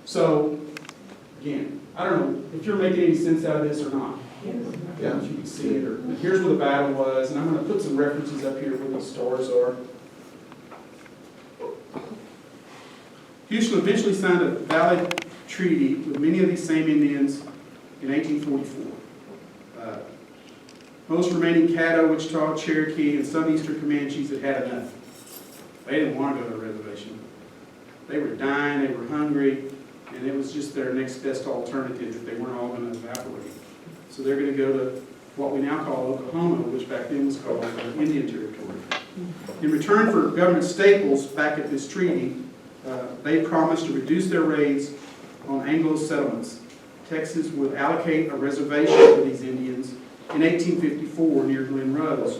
So, again, I don't know if you're making any sense out of this or not. Yeah, if you can see it. Or here's where the battle was, and I'm going to put some references up here where the stars are. Houston eventually signed a valid treaty with many of these same Indians in 1844. Most remaining Caddo, Wichita, Cherokee, and some Eastern Comanches had had enough. They didn't want to go to the reservation. They were dying, they were hungry, and it was just their next best alternative if they weren't all going to evaporate. So they're going to go to what we now call Oklahoma, which back then was called Indian Territory. In return for government staples back at this treaty, they promised to reduce their raids on Anglo settlements. Texas would allocate a reservation for these Indians in 1854 near Glen Rose,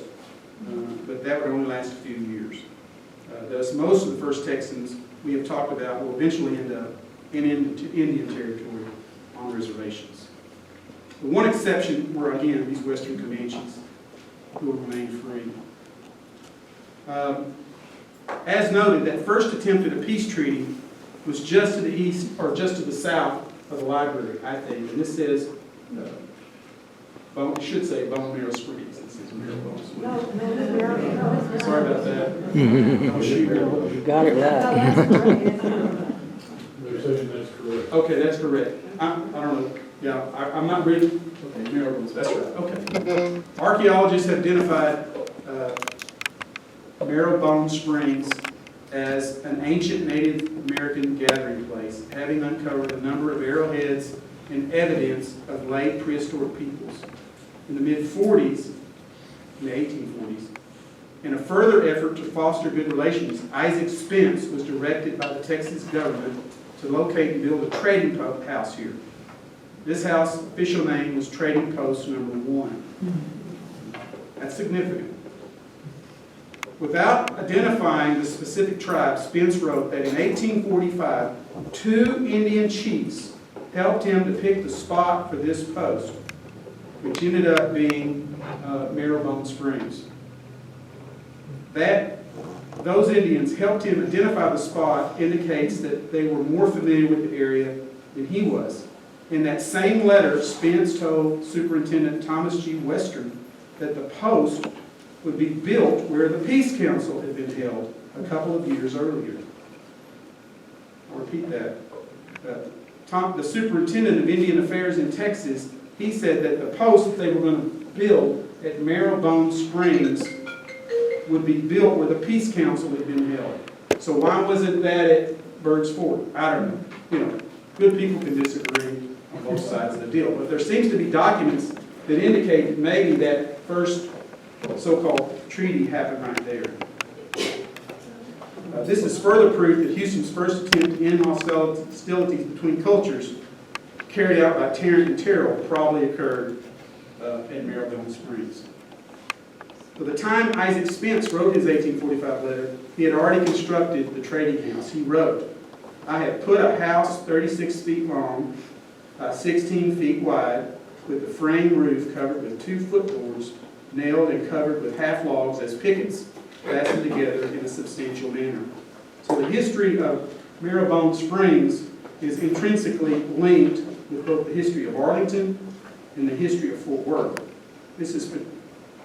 but that would only last a few years. Thus, most of the first Texans we have talked about will eventually end up in Indian Territory on reservations. The one exception were, again, these Western Comanches who will remain free. As noted, that first attempt at a peace treaty was just to the east, or just to the south of the library, I think. And this says, it should say Bone Narrow Springs. It says Marrow Springs. Sorry about that. Oh, shoot. You got it right. They're saying that's correct. Okay, that's correct. I don't know. Yeah, I'm not reading. Okay, Marrow, that's right. Okay. Archaeologists have identified Marrowbone Springs as an ancient Native American gathering place, having uncovered a number of arrowheads and evidence of late prehistoric peoples. In the mid-40s, in the 1840s, in a further effort to foster good relations, Isaac Spence was directed by the Texas government to locate and build a trading house here. This house, official name was Trading Post Number 1. That's significant. Without identifying the specific tribe, Spence wrote that in 1845, 2 Indian chiefs helped him to pick the spot for this post, which ended up being Marrowbone Springs. Those Indians helped him identify the spot indicates that they were more familiar with the area than he was. In that same letter, Spence told Superintendent Thomas G. Western that the post would be built where the Peace Council had been held a couple of years earlier. I'll repeat that. The Superintendent of Indian Affairs in Texas, he said that the post that they were going to build at Marrowbone Springs would be built where the Peace Council had been held. So why wasn't that at Bird's Ford? I don't know. You know, good people can disagree on both sides of the deal. But there seems to be documents that indicate that maybe that first so-called treaty happened right there. This is further proof that Houston's first attempt to end hostilities between cultures carried out by Tarrant and Terrell probably occurred at Marrowbone Springs. By the time Isaac Spence wrote his 1845 letter, he had already constructed the trading house. He wrote, "I have put a house 36 feet long, 16 feet wide, with a frame roof covered with 2 footboards, nailed and covered with half logs as pickets, fastened together in a substantial manner." So the history of Marrowbone Springs is intrinsically linked with both the history of Arlington and the history of Fort Worth.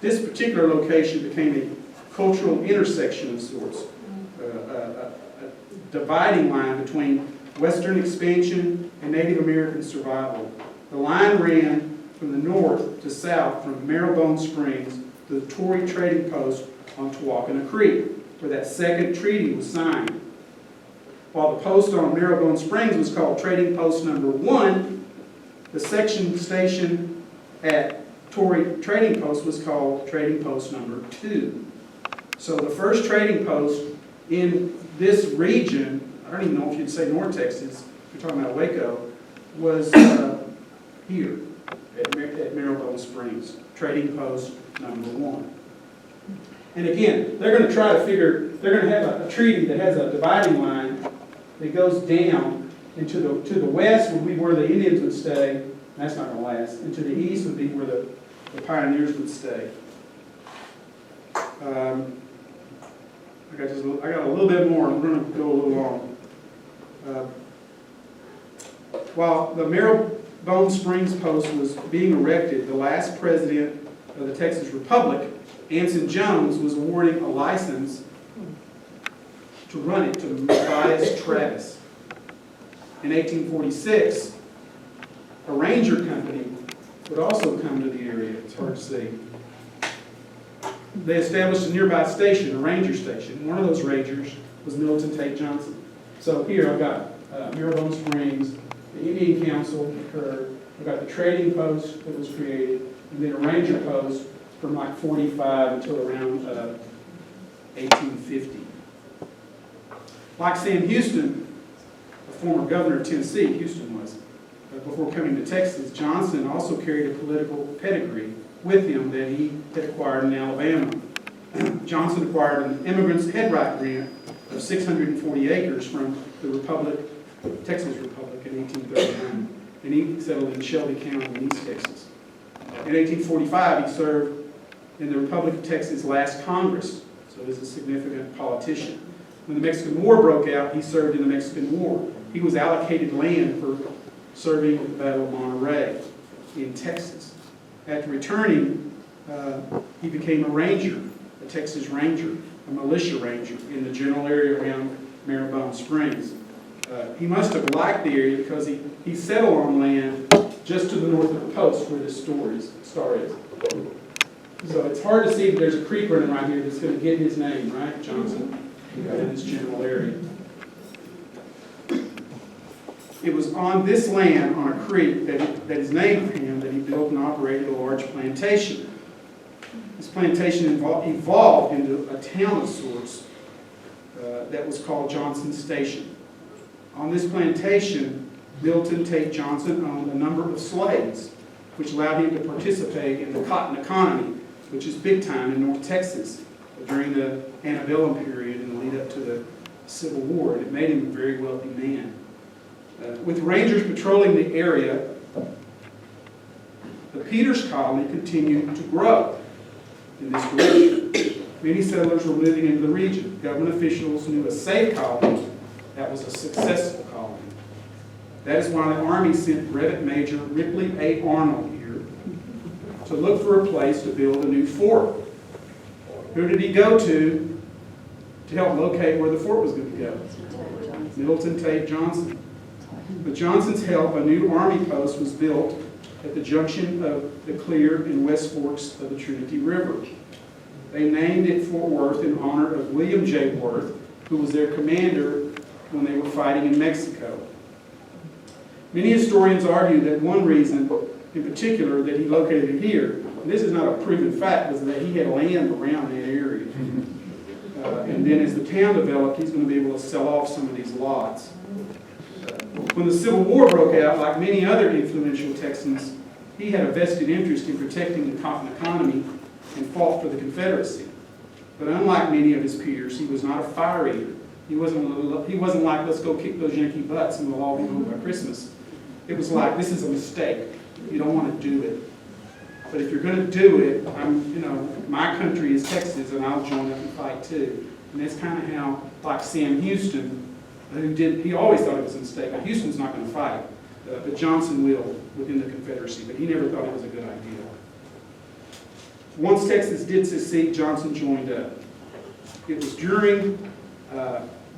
This particular location became a cultural intersection of sorts. dividing line between Western expansion and Native American survival. The line ran from the north to south from Marrowbone Springs to the Tory Trading Post on Tawakona Creek, where that second treaty was signed. While the post on Marrowbone Springs was called Trading Post Number 1, the section station at Tory Trading Post was called Trading Post Number 2. So the first trading post in this region, I don't even know if you'd say North Texas, if you're talking about Waco, was here at Marrowbone Springs, Trading Post Number 1. And again, they're going to try to figure, they're going to have a treaty that has a dividing line that goes down, and to the west would be where the Indians would stay. That's not going to last. And to the east would be where the pioneers would stay. I got a little bit more. I'm going to go a little long. While the Marrowbone Springs Post was being erected, the last president of the Texas Republic, Anson Jones, was awarding a license to run it to Matthias Travis. In 1846, a ranger company would also come to the area. It's hard to see. They established a nearby station, a ranger station. One of those rangers was Milton Tate Johnson. So here I've got Marrowbone Springs, the Indian Council occurred, I've got the trading post that was created, and then a ranger post from like 45 until around 1850. Like Sam Houston, the former governor of Tennessee, Houston was, before coming to Texas, Johnson also carried a political pedigree with him that he had acquired in Alabama. Johnson acquired an immigrant's headright grant of 640 acres from the Texas Republic in 1839, and he settled in Shelby County in East Texas. In 1845, he served in the Republic of Texas' last Congress, so he was a significant politician. When the Mexican War broke out, he served in the Mexican War. He was allocated land for serving at the Battle of Monterey in Texas. After returning, he became a ranger, a Texas Ranger, a militia ranger in the general area around Marrowbone Springs. He must have liked the area because he settled on land just to the north of the post where this star is. So it's hard to see, but there's a creek running right here that's going to get his name, right? Johnson, in this general area. It was on this land, on a creek, that is named for him, that he built and operated a large plantation. This plantation evolved into a town of sorts that was called Johnson Station. On this plantation, Milton Tate Johnson owned a number of slaves, which allowed him to participate in the cotton economy, which is big time in North Texas during the antebellum period and the lead up to the Civil War, and it made him a very wealthy man. With rangers patrolling the area, the Peters colony continued to grow in this direction. Many settlers were moving into the region. Government officials knew a safe colony that was a successful colony. That is why the Army sent Brevet Major Ripley A. Arnold here to look for a place to build a new fort. Who did he go to help locate where the fort was going to go? Milton Tate Johnson. With Johnson's help, a new Army post was built at the junction of the Clear and West Forks of the Trinity River. They named it Fort Worth in honor of William J. Worth, who was their commander when they were fighting in Mexico. Many historians argue that one reason in particular that he located it here, and this is not a proven fact, was that he had land around that area. And then as the town developed, he's going to be able to sell off some of these lots. When the Civil War broke out, like many other influential Texans, he had a vested interest in protecting the cotton economy and fought for the Confederacy. But unlike many of his peers, he was not a fire eater. He wasn't like, let's go kick those Yankee butts and we'll all be home by Christmas. It was like, this is a mistake. You don't want to do it. But if you're going to do it, my country is Texas and I'll join up and fight too. And that's kind of how, like Sam Houston, he always thought it was a mistake. Now, Houston's not going to fight, but Johnson will within the Confederacy, but he never thought it was a good idea. Once Texas did secede, Johnson joined up. It was during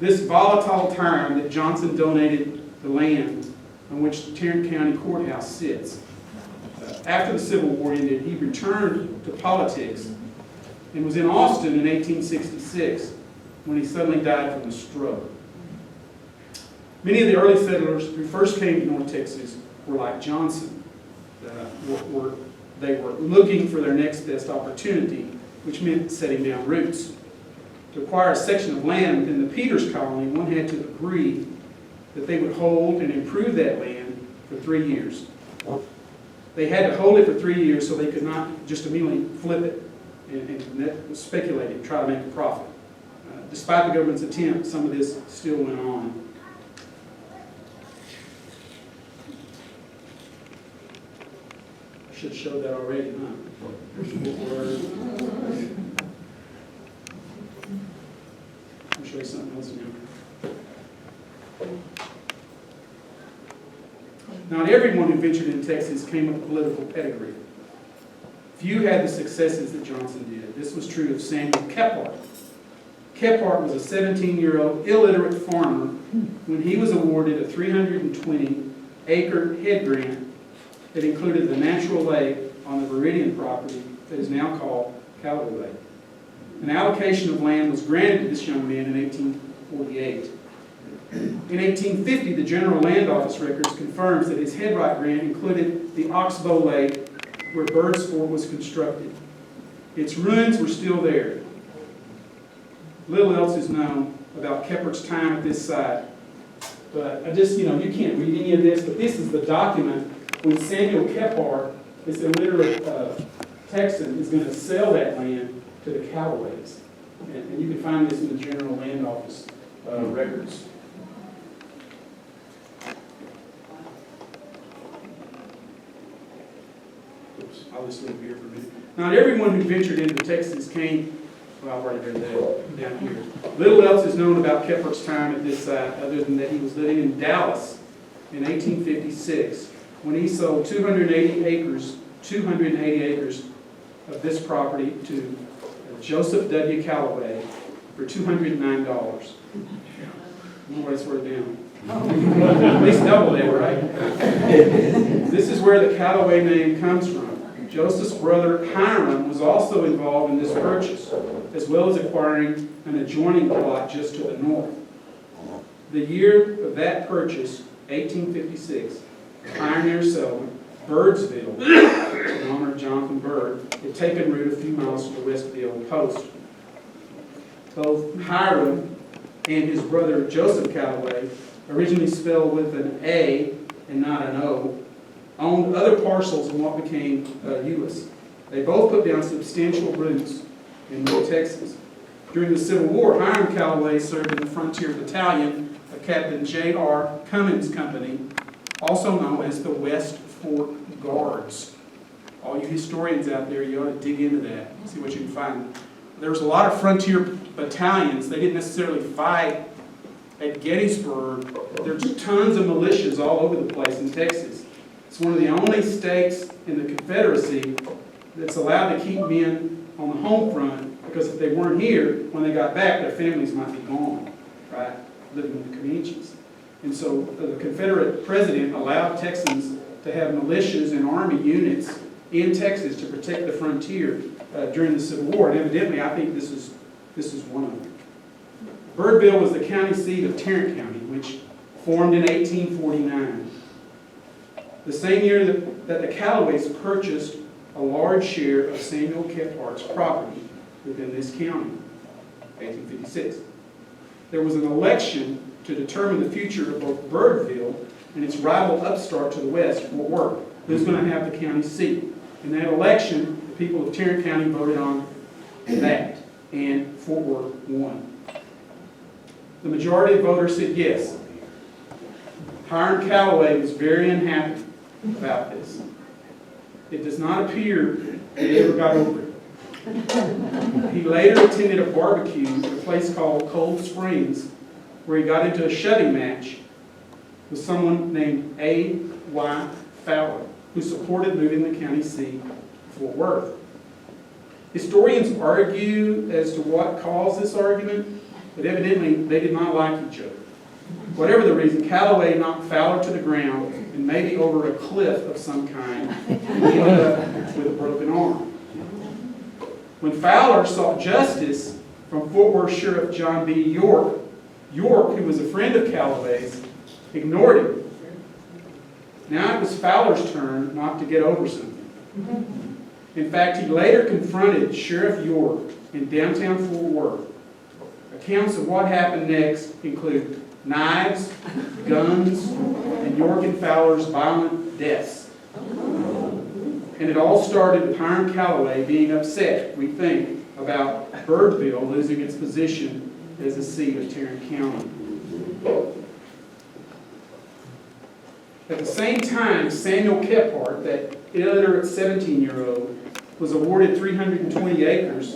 this volatile time that Johnson donated the land on which the Tarrant County Courthouse sits. After the Civil War ended, he returned to politics and was in Austin in 1866 when he suddenly died from a stroke. Many of the early settlers who first came to North Texas were like Johnson. They were looking for their next best opportunity, which meant setting down roots. To acquire a section of land within the Peters colony, one had to agree that they would hold and improve that land for 3 years. They had to hold it for 3 years so they could not just immediately flip it and speculate and try to make a profit. Despite the government's attempt, some of this still went on. I should have showed that already, huh? I'll show you something else now. Not everyone who ventured in Texas came with a political pedigree. Few had the successes that Johnson did. This was true of Samuel Kephart. Kephart was a 17-year-old illiterate farmer when he was awarded a 320-acre head grant that included the natural lake on the Viridian property that is now called Calloway Lake. An allocation of land was granted to this young man in 1848. In 1850, the General Land Office records confirms that his headright grant included the Oxbow Lake where Bird's Fort was constructed. Its ruins were still there. Little else is known about Kephart's time at this site. But I just, you can't read any of this, but this is the document when Samuel Kephart, this illiterate Texan, is going to sell that land to the Calloways. And you can find this in the General Land Office records. Oops, I'll just leave here for a minute. Not everyone who ventured into Texas came. Well, I've already read that down here. Little else is known about Kephart's time at this site, other than that he was living in Dallas in 1856 when he sold 280 acres of this property to Joseph W. Calloway for $209. More it's worth down. At least double that, right? This is where the Calloway name comes from. Joseph's brother Hiram was also involved in this purchase, as well as acquiring an adjoining plot just to the north. The year of that purchase, 1856, the pioneer settlement, Birdsville, in honor of Jonathan Byrd, had taken root a few miles to the west of the old post. Both Hiram and his brother Joseph Calloway, originally spelled with an A and not an O, owned other parcels in what became Euless. They both put down substantial roots in North Texas. During the Civil War, Hiram Calloway served in the Frontier Battalion of Captain J.R. Cummins Company, also known as the West Fork Guards. All you historians out there, you ought to dig into that, see what you can find. There was a lot of frontier battalions. They didn't necessarily fight at Gettysburg. There's tons of militias all over the place in Texas. It's one of the only states in the Confederacy that's allowed to keep men on the home front, because if they weren't here, when they got back, their families might be gone, right, living with the Comanches. And so the Confederate president allowed Texans to have militias and army units in Texas to protect the frontier during the Civil War. And evidently, I think this is one of them. Birdville was the county seat of Tarrant County, which formed in 1849. The same year that the Calloways purchased a large share of Samuel Kephart's property within this county, 1856. There was an election to determine the future of both Birdville and its rival upstart to the west, Fort Worth, who's going to have the county seat. In that election, the people of Tarrant County voted on that, and Fort Worth won. The majority of voters said yes. Hiram Calloway was very unhappy about this. It does not appear that he ever got over it. He later attended a barbecue at a place called Cold Springs, where he got into a shouting match with someone named A.Y. Fowler, who supported moving the county seat to Fort Worth. Historians argue as to what caused this argument, but evidently they did not like each other. Whatever the reason, Calloway knocked Fowler to the ground and maybe over a cliff of some kind, and ended up with a broken arm. When Fowler sought justice from Fort Worth Sheriff John B. York, who was a friend of Calloway's, ignored him. Now it was Fowler's turn not to get over something. In fact, he later confronted Sheriff York in downtown Fort Worth. Accounts of what happened next include knives, guns, and York and Fowler's violent deaths. And it all started with Hiram Calloway being upset, we think, about Birdville losing its position as a seat of Tarrant County. At the same time, Samuel Kephart, that illiterate 17-year-old, was awarded 320 acres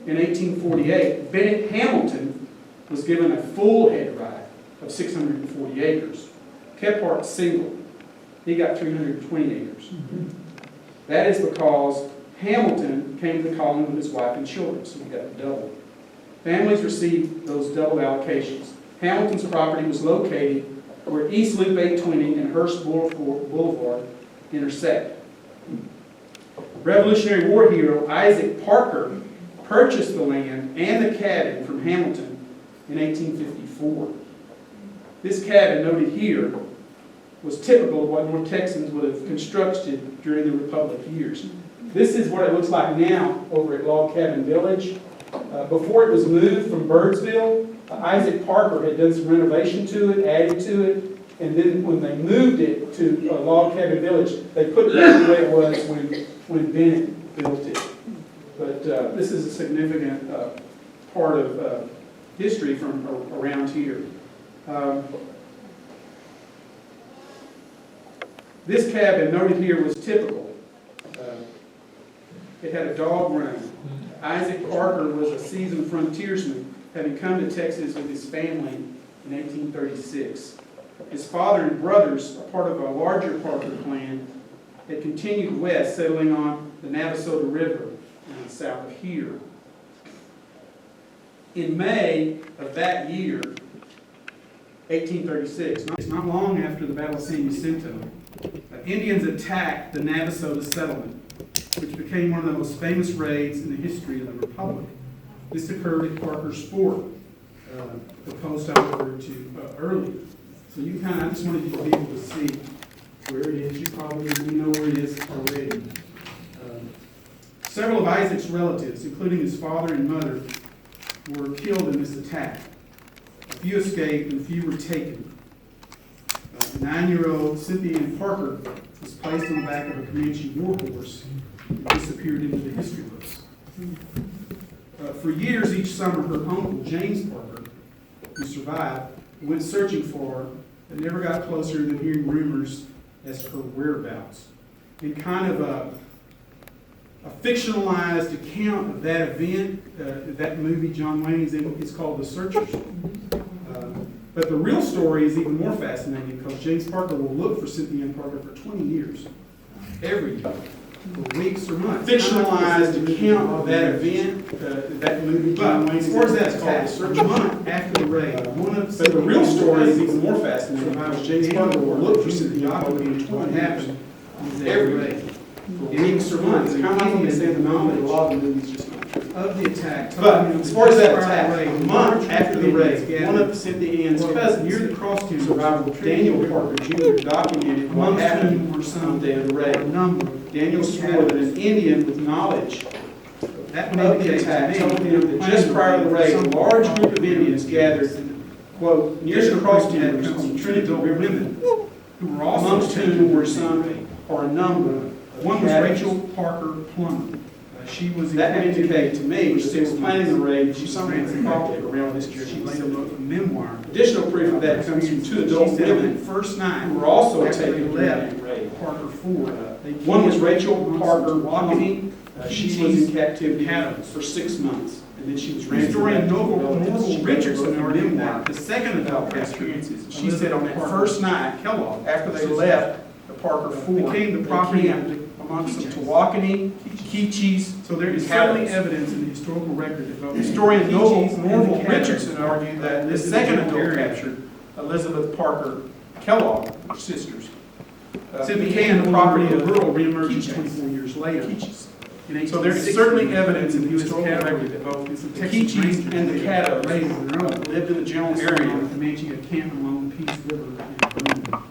in 1848. Bennett Hamilton was given a full head right of 640 acres. Kephart single. He got 320 acres. That is because Hamilton came to the colony with his wife and children, so he got double. Families received those double allocations. Hamilton's property was located where East Loop 820 and Hearst Boulevard intersect. Revolutionary War hero Isaac Parker purchased the land and the cabin from Hamilton in 1854. This cabin, noted here, was typical of what North Texans would have constructed during the Republic years. This is what it looks like now over at Log Cabin Village. Before it was moved from Birdsville, Isaac Parker had done some renovation to it, added to it, and then when they moved it to Log Cabin Village, they put it back the way it was when Bennett built it. But this is a significant part of history from around here. This cabin, noted here, was typical. It had a dog run. Isaac Parker was a seasoned frontiersman, having come to Texas with his family in 1836. His father and brothers, a part of a larger Parker clan, had continued west, settling on the Navasota River south of here. In May of that year, 1836, not long after the Battle of San Jacinto, Indians attacked the Navasota settlement, which became one of the most famous raids in the history of the Republic. This occurred at Parker's Fort, the post I referred to earlier. So you kind of, I just wanted you to be able to see where it is. You probably know where it is already. Several of Isaac's relatives, including his father and mother, were killed in this attack. A few escaped and a few were taken. The 9-year-old Cynthia Ann Parker was placed on the back of a Comanche war horse and disappeared into the history books. For years each summer, her uncle, James Parker, who survived, went searching for her, but never got closer than hearing rumors as to her whereabouts. In kind of a fictionalized account of that event, that movie John Wayne is in, is called The Searchers. But the real story is even more fascinating because James Parker will look for Cynthia Ann Parker for 20 years, every year, for weeks or months. Fictionalized account of that event, that movie John Wayne is in, called The Searchers. Month after the raid. But the real story is even more fascinating because James Parker will look for Cynthia Ann Parker for what happened every raid. And even surmise, kind of like when they say the knowledge, a lot of the movies just not true. Of the attack. But as far as that attack, a month after the raid, one of Cynthia Ann's cousins, near the crosstown survivor, Daniel Parker Jr., documented what happened on the day of the raid. Daniel swore that an Indian with knowledge of the attack told him that just prior to the raid, a large group of Indians gathered, quote, near the crosstown on Trinity River, who were also amongst whom were some or a number. One was Rachel Parker Plummer. She was that may indicate to me that she was planning the raid. She ran property around this year. She later wrote a memoir. Additional proof of that comes from two adult women first night who were also taken left Parker Ford. One was Rachel Parker Plummer. She was in captivity for 6 months. And then she was ran. Historian Noble Richardson in her memoir. The second adult experiences. She said on that first night, Kellogg, after they left the Parker Ford, became the property of amongst some Tawakoni, Keechees. So there is and certainly Caddos. evidence in the historical record that both Historian Keechees Norval and the Caddos Richardson argued that the second adult captured, Elizabeth Parker Kellogg, were sisters. became the property of the rural reemergence Keechees. 24 years later. Keechees. In So there is 1860, certainly evidence in the U.S. historical cavalry record that both and some the Texas Keechees Rangers and the Caddos raised their own. lived in the general This area. area, Comanche encampment along the Peace River in Boone,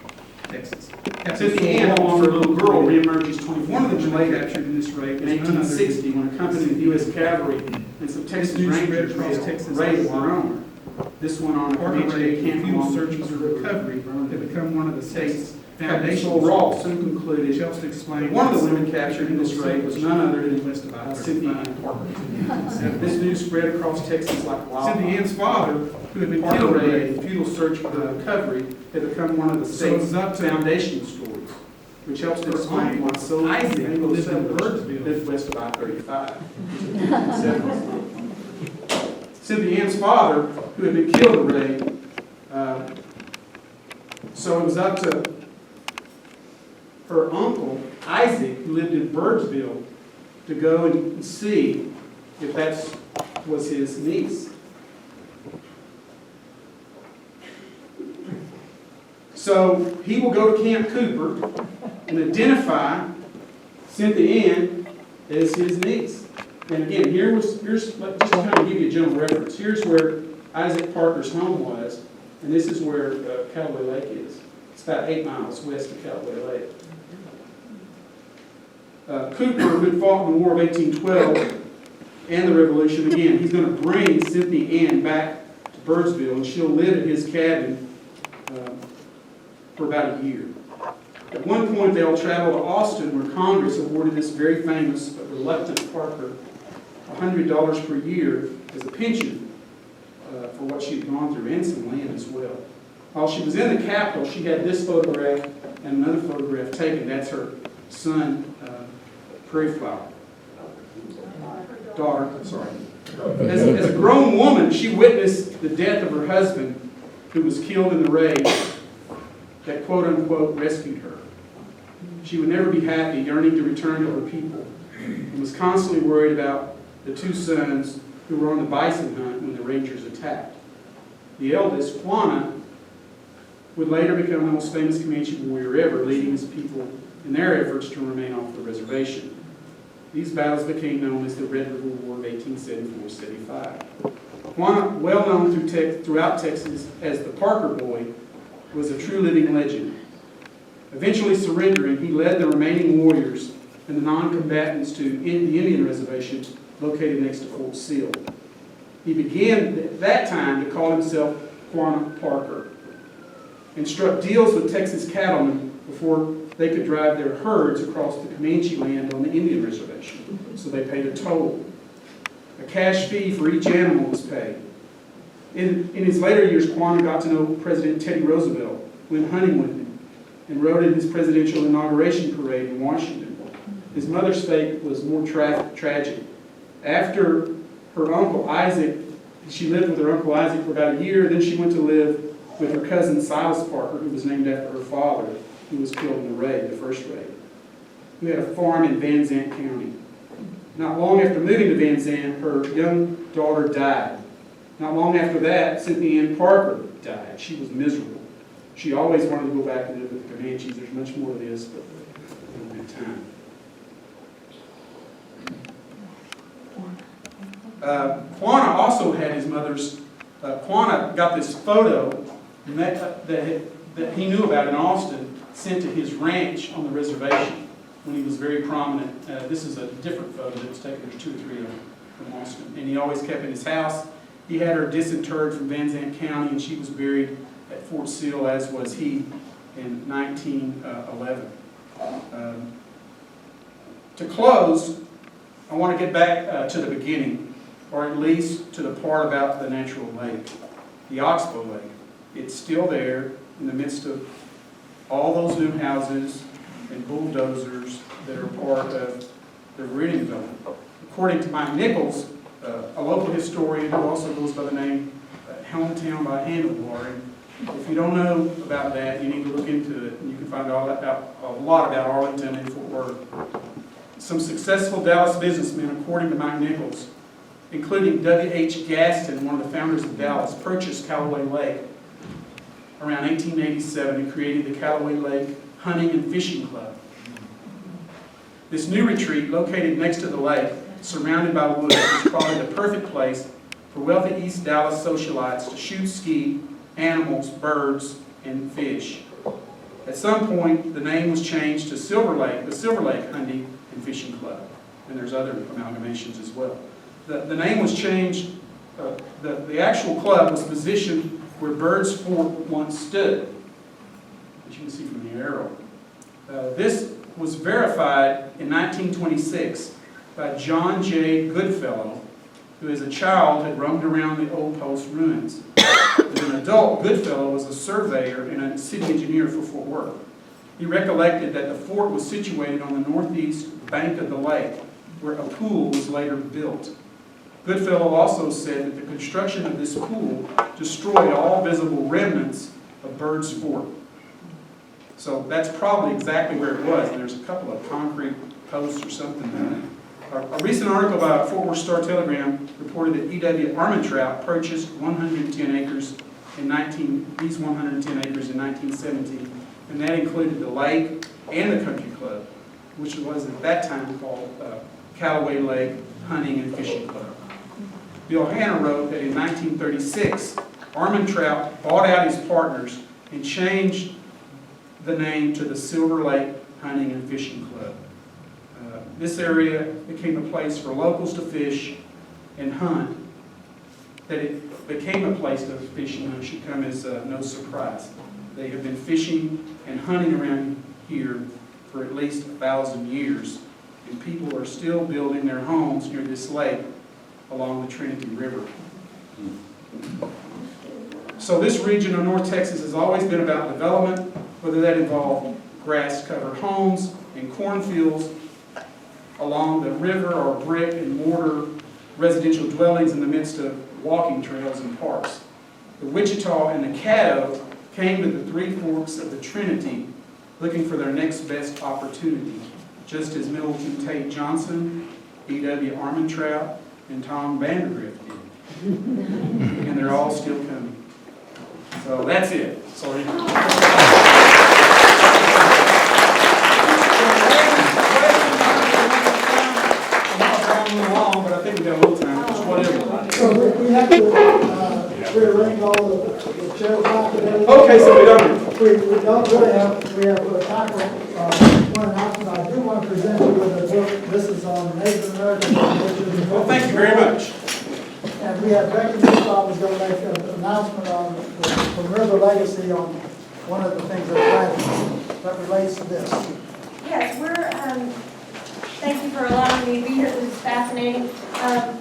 Texas. Cynthia Ann, along with her little girl, reemerges 21 of them When later captured in this raid in was none other 1860 than when a company of U.S. cavalry and some Texas news spread Rangers across made a Texas raid as of their own. This went on a Parker Comanche raid and camp fuel along the searches Peace for River. recovery had become one of the state's Captain foundational Raw soon concluded which helps to explain one of the women captured in this raid was none other than west of Cynthia I-35. Ann Parker. This news spread across Texas like wildfire. Cynthia Ann's father, who had been Parker killed in the raid raid, and futile search for the recovery had become one of the So state's it's up to- foundational stories, which helps to Her explain uncle, why so Isaac, many lived in settlers Birdsville. lived west of I-35. Cynthia Ann's father, who had been killed in the raid, so it was up to her uncle, Isaac, who lived in Birdsville, to go and see if that was his niece. So he will go to Camp Cooper and identify Cynthia Ann as his niece. And again, here's just to kind of give you a general reference. Here's where Isaac Parker's home was, and this is where Calloway Lake is. It's about 8 miles west of Calloway Lake. Cooper, who had fought in the War of 1812 and the Revolution, again, he's going to bring Cynthia Ann back to Birdsville, and she'll live at his cabin for about a year. At one point, they all travel to Austin, where Congress awarded this very famous but reluctant Parker $100 per year as a pension for what she had gone through, and some land as well. While she was in the Capitol, she had this photograph and another photograph taken. That's her son, Prairie Flower. Daughter, sorry. As a grown woman, she witnessed the death of her husband, who was killed in the raid that quote-unquote rescued her. She would never be happy, yearning to return to her people, and was constantly worried about the two sons who were on the bison hunt when the Rangers attacked. The eldest, Quanah, would later become the most famous Comanche warrior ever, leading his people in their efforts to remain off the reservation. These battles became known as the Red River War of 1874-75. Quanah, well known throughout Texas as the Parker Boy, was a true living legend. Eventually surrendering, he led the remaining warriors and the non-combatants to the Indian reservation located next to Fort Sill. He began at that time to call himself Quanah Parker, and struck deals with Texas cattlemen before they could drive their herds across the Comanche land on the Indian reservation. So they paid a toll. A cash fee for each animal was paid. In his later years, Quanah got to know President Teddy Roosevelt, went hunting with him, and rode in his presidential inauguration parade in Washington. His mother's fate was more tragic. After her Uncle Isaac, she lived with her Uncle Isaac for about a year, then she went to live with her cousin Silas Parker, who was named after her father, who was killed in the raid, the first raid, who had a farm in Van Zandt County. Not long after moving to Van Zandt, her young daughter died. Not long after that, Cynthia Ann Parker died. She was miserable. She always wanted to go back and live with the Comanches. There's much more to this, but we don't have time. Quanah also had his mother's, Quanah got this photo that he knew about in Austin, sent to his ranch on the reservation when he was very prominent. This is a different photo that was taken. There's 2 or 3 of them from Austin. And he always kept in his house. He had her disinterred from Van Zandt County, and she was buried at Fort Sill, as was he, in 1911. To close, I want to get back to the beginning, or at least to the part about the natural lake, the Oxbow Lake. It's still there in the midst of all those new houses and bulldozers that are part of the Viridian development. According to Mike Nichols, a local historian who also goes by the name Hometown by Handlebar, and If you don't know about that, you need to look into it, and you can find a lot about Arlington and Fort Worth. Some successful Dallas businessmen, according to Mike Nichols, including W.H. Gaston, one of the founders of Dallas, purchased Calloway Lake around 1887 and created the Calloway Lake Hunting and Fishing Club. This new retreat, located next to the lake, surrounded by woods, is probably the perfect place for wealthy East Dallas socialites to shoot, ski, animals, birds, and fish. At some point, the name was changed to the Silver Lake Hunting and Fishing Club, and there's other amalgamations as well. The name was changed, the actual club was positioned where Bird's Fort once stood, as you can see from the arrow. This was verified in 1926 by John J. Goodfellow, who as a child had roamed around the old post ruins. As an adult, Goodfellow was a surveyor and a city engineer for Fort Worth. He recollected that the fort was situated on the northeast bank of the lake, where a pool was later built. Goodfellow also said that the construction of this pool destroyed all visible remnants of Bird's Fort. So that's probably exactly where it was, and there's a couple of concrete posts or something there. A recent article by Fort Worth Star-Telegram reported that E.W. Armentrout purchased 110 acres in 1917, and that included the lake and the country club, which was at that time called Calloway Lake Hunting and Fishing Club. Bill Hanna wrote that in 1936, Armentrout bought out his partners and changed the name to the Silver Lake Hunting and Fishing Club. This area became a place for locals to fish and hunt. That it became a place to fish and hunt should come as no surprise. They have been fishing and hunting around here for at least 1,000 years, and people are still building their homes near this lake along the Trinity River. So this region of North Texas has always been about development, whether that involved grass-covered homes and cornfields along the river or brick and mortar residential dwellings in the midst of walking trails and parks. The Wichita and the Caddo came to the Three Forks of the Trinity looking for their next best opportunity, just as Middleton Tate Johnson, E.W. Armentrout, and Tom Vandergrift did. And they're all still coming. So that's it. Sorry. Long, but I think we got a little time. Just whatever. So we have to rearrange all the chairs back today. Okay, so we don't. We don't really have, we have time for one announcement. I do want to present you with a book. This is on Native American traditions. Well, thank you very much. And we have Becky Nisbah was going to make an announcement on the River Legacy on one of the things that relates to this. Yes, thank you for allowing me to be here. This is fascinating.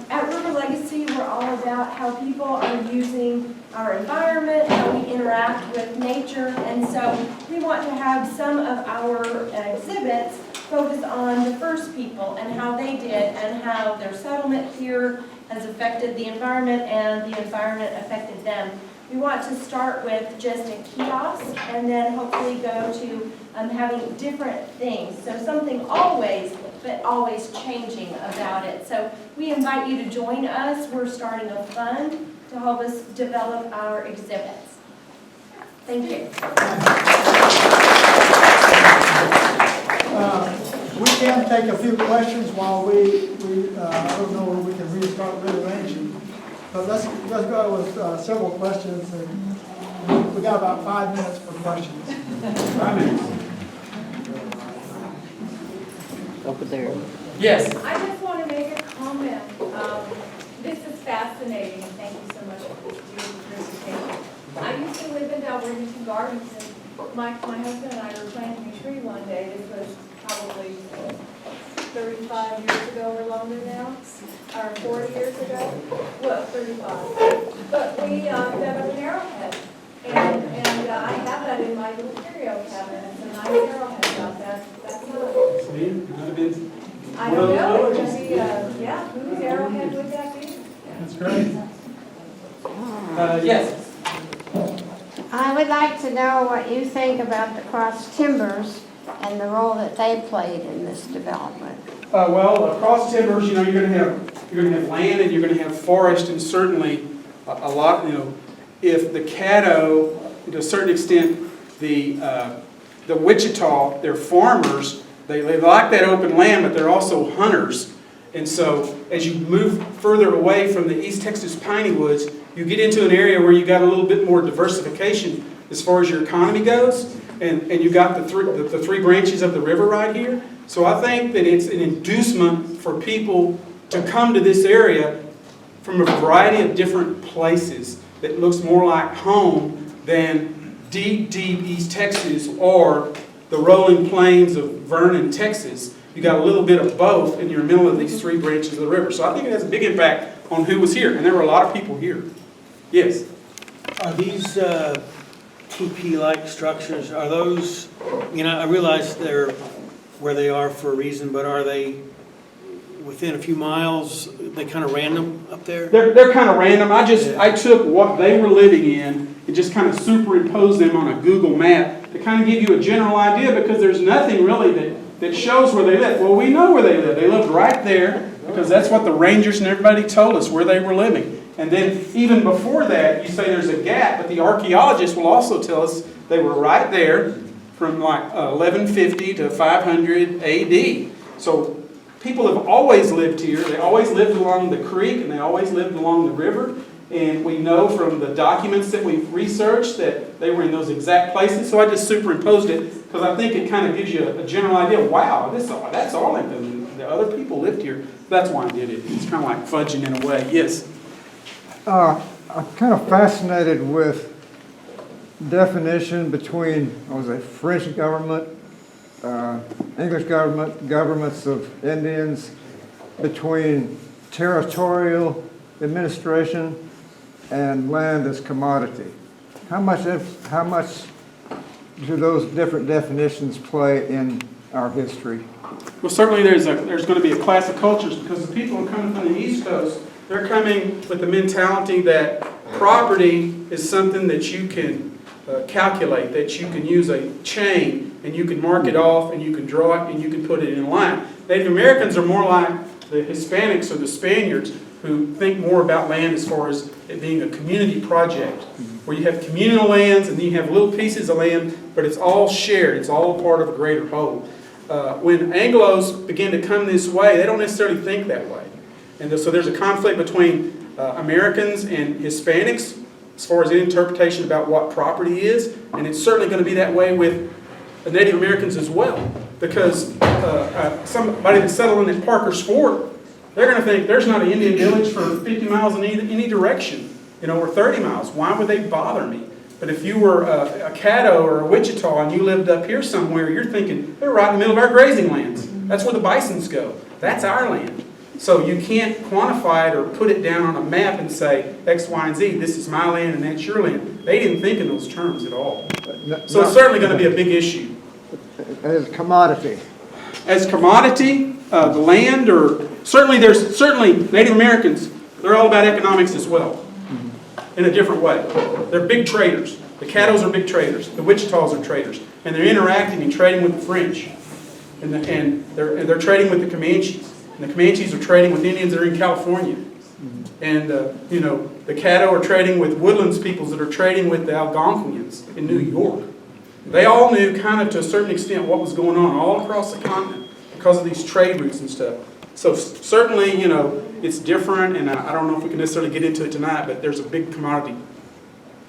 At River Legacy, we're all about how people are using our environment, how we interact with nature, and so we want to have some of our exhibits focus on the first people and how they did and how their settlement here has affected the environment and the environment affected them. We want to start with just a kiosk and then hopefully go to having different things. So something always, but always changing about it. So we invite you to join us. We're starting a fund to help us develop our exhibits. Thank you. We can take a few questions while we I don't know where we can restart rearranging. But let's go with several questions. And we got about 5 minutes for questions. 5 minutes. Over there. Yes. I just want to make a comment. This is fascinating. Thank you so much for this beautiful presentation. I used to live in Viridian Gardens, and my husband and I were planting a tree one day. This was probably 35 years ago or longer now, or 40 years ago. Well, 35. But we dug an arrowhead, and I have that in my little curio cabinet. It's a nice arrowhead about that. That's not. I don't know. It could be, yeah, whose arrowhead would that be? That's great. Yes. I would like to know what you think about the cross timbers and the role that they played in this development. Well, across timbers, you're going to have land and you're going to have forest, and certainly a lot. If the Caddo, to a certain extent, the Wichita, they're farmers. They like that open land, but they're also hunters. And so, as you move further away from the East Texas piney woods, you get into an area where you got a little bit more diversification as far as your economy goes, and you got the three branches of the river right here. So I think that it's an inducement for people to come to this area from a variety of different places that looks more like home than deep, deep East Texas or the rolling plains of Vernon, Texas. You got a little bit of both in your middle of these three branches of the river. So I think it has a big impact on who was here, and there were a lot of people here. Yes? Are these TP-like structures, are those, I realize they're where they are for a reason, but are they within a few miles, they kind of random up there? They're kind of random. I took what they were living in and just kind of superimposed them on a Google map to kind of give you a general idea, because there's nothing really that shows where they live. Well, we know where they live. They lived right there because that's what the rangers and everybody told us where they were living. And then even before that, you say there's a gap, but the archaeologists will also tell us they were right there from like 1150 to 500 AD. So people have always lived here. They always lived along the creek, and they always lived along the river. And we know from the documents that we've researched that they were in those exact places. So I just superimposed it because I think it kind of gives you a general idea. Wow, that's Arlington. The other people lived here. That's why I did it. It's kind of like fudging in a way. Yes? I'm kind of fascinated with definition between, French government, English government, governments of Indians, between territorial administration and land as commodity. How much do those different definitions play in our history? Well, certainly there's going to be a clash of cultures, because the people who are coming from the East Coast, they're coming with the mentality that property is something that you can calculate, that you can use a chain and you can mark it off and you can draw it and you can put it in a line. Native Americans are more like the Hispanics or the Spaniards, who think more about land as far as it being a community project, where you have communal lands and then you have little pieces of land, but it's all shared. It's all part of a greater whole. When Anglos begin to come this way, they don't necessarily think that way. And so there's a conflict between Americans and Hispanics as far as the interpretation about what property is, and it's certainly going to be that way with the Native Americans as well, because somebody that's settling at Parker's Fort, they're going to think there's not an Indian village for 50 miles in any direction, or 30 miles. Why would they bother me? But if you were a Caddo or a Wichita and you lived up here somewhere, you're thinking, they're right in the middle of our grazing lands. That's where the bisons go. That's our land. So you can't quantify it or put it down on a map and say, X, Y, and Z, this is my land and that's your land. They didn't think in those terms at all. So it's certainly going to be a big issue. As commodity. As commodity, the land, or certainly Native Americans, they're all about economics as well, in a different way. They're big traders. The Caddos are big traders. The Wichitas are traders. And they're interacting and trading with the French. And they're trading with the Comanches. And the Comanches are trading with Indians that are in California. And, the Caddo are trading with Woodlands peoples that are trading with the Algonquians in New York. They all knew kind of to a certain extent what was going on all across the continent because of these trade routes and stuff. So certainly, it's different, and I don't know if we can necessarily get into it tonight, but there's a big commodity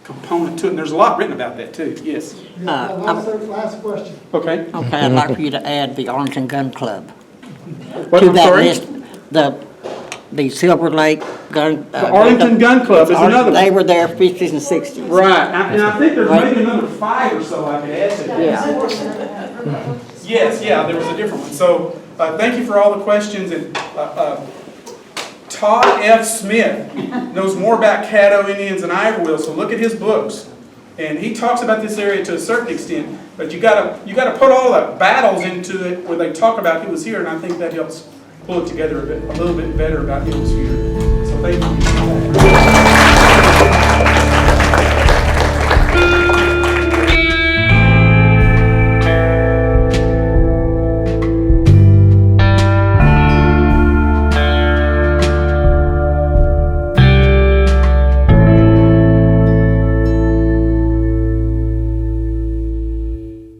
component to it, and there's a lot written about that too. Yes? Last question. Okay. Okay, I'd like for you to add the Arlington Gun Club What, to I'm that sorry? list. The Silver Lake Gun. The Arlington Gun Club is another They one. were there 50s and 60s. Right, and I think there's Right. maybe another 5 or so I could add to that. Yeah. Yes, there was a different one. So thank you for all the questions. And Todd F. Smith knows more about Caddo Indians than I ever will. So look at his books, and he talks about this area to a certain extent. But you gotta put all the battles into it where they talk about who was here, and I think that helps pull it together a little bit better about who was here. So thank you.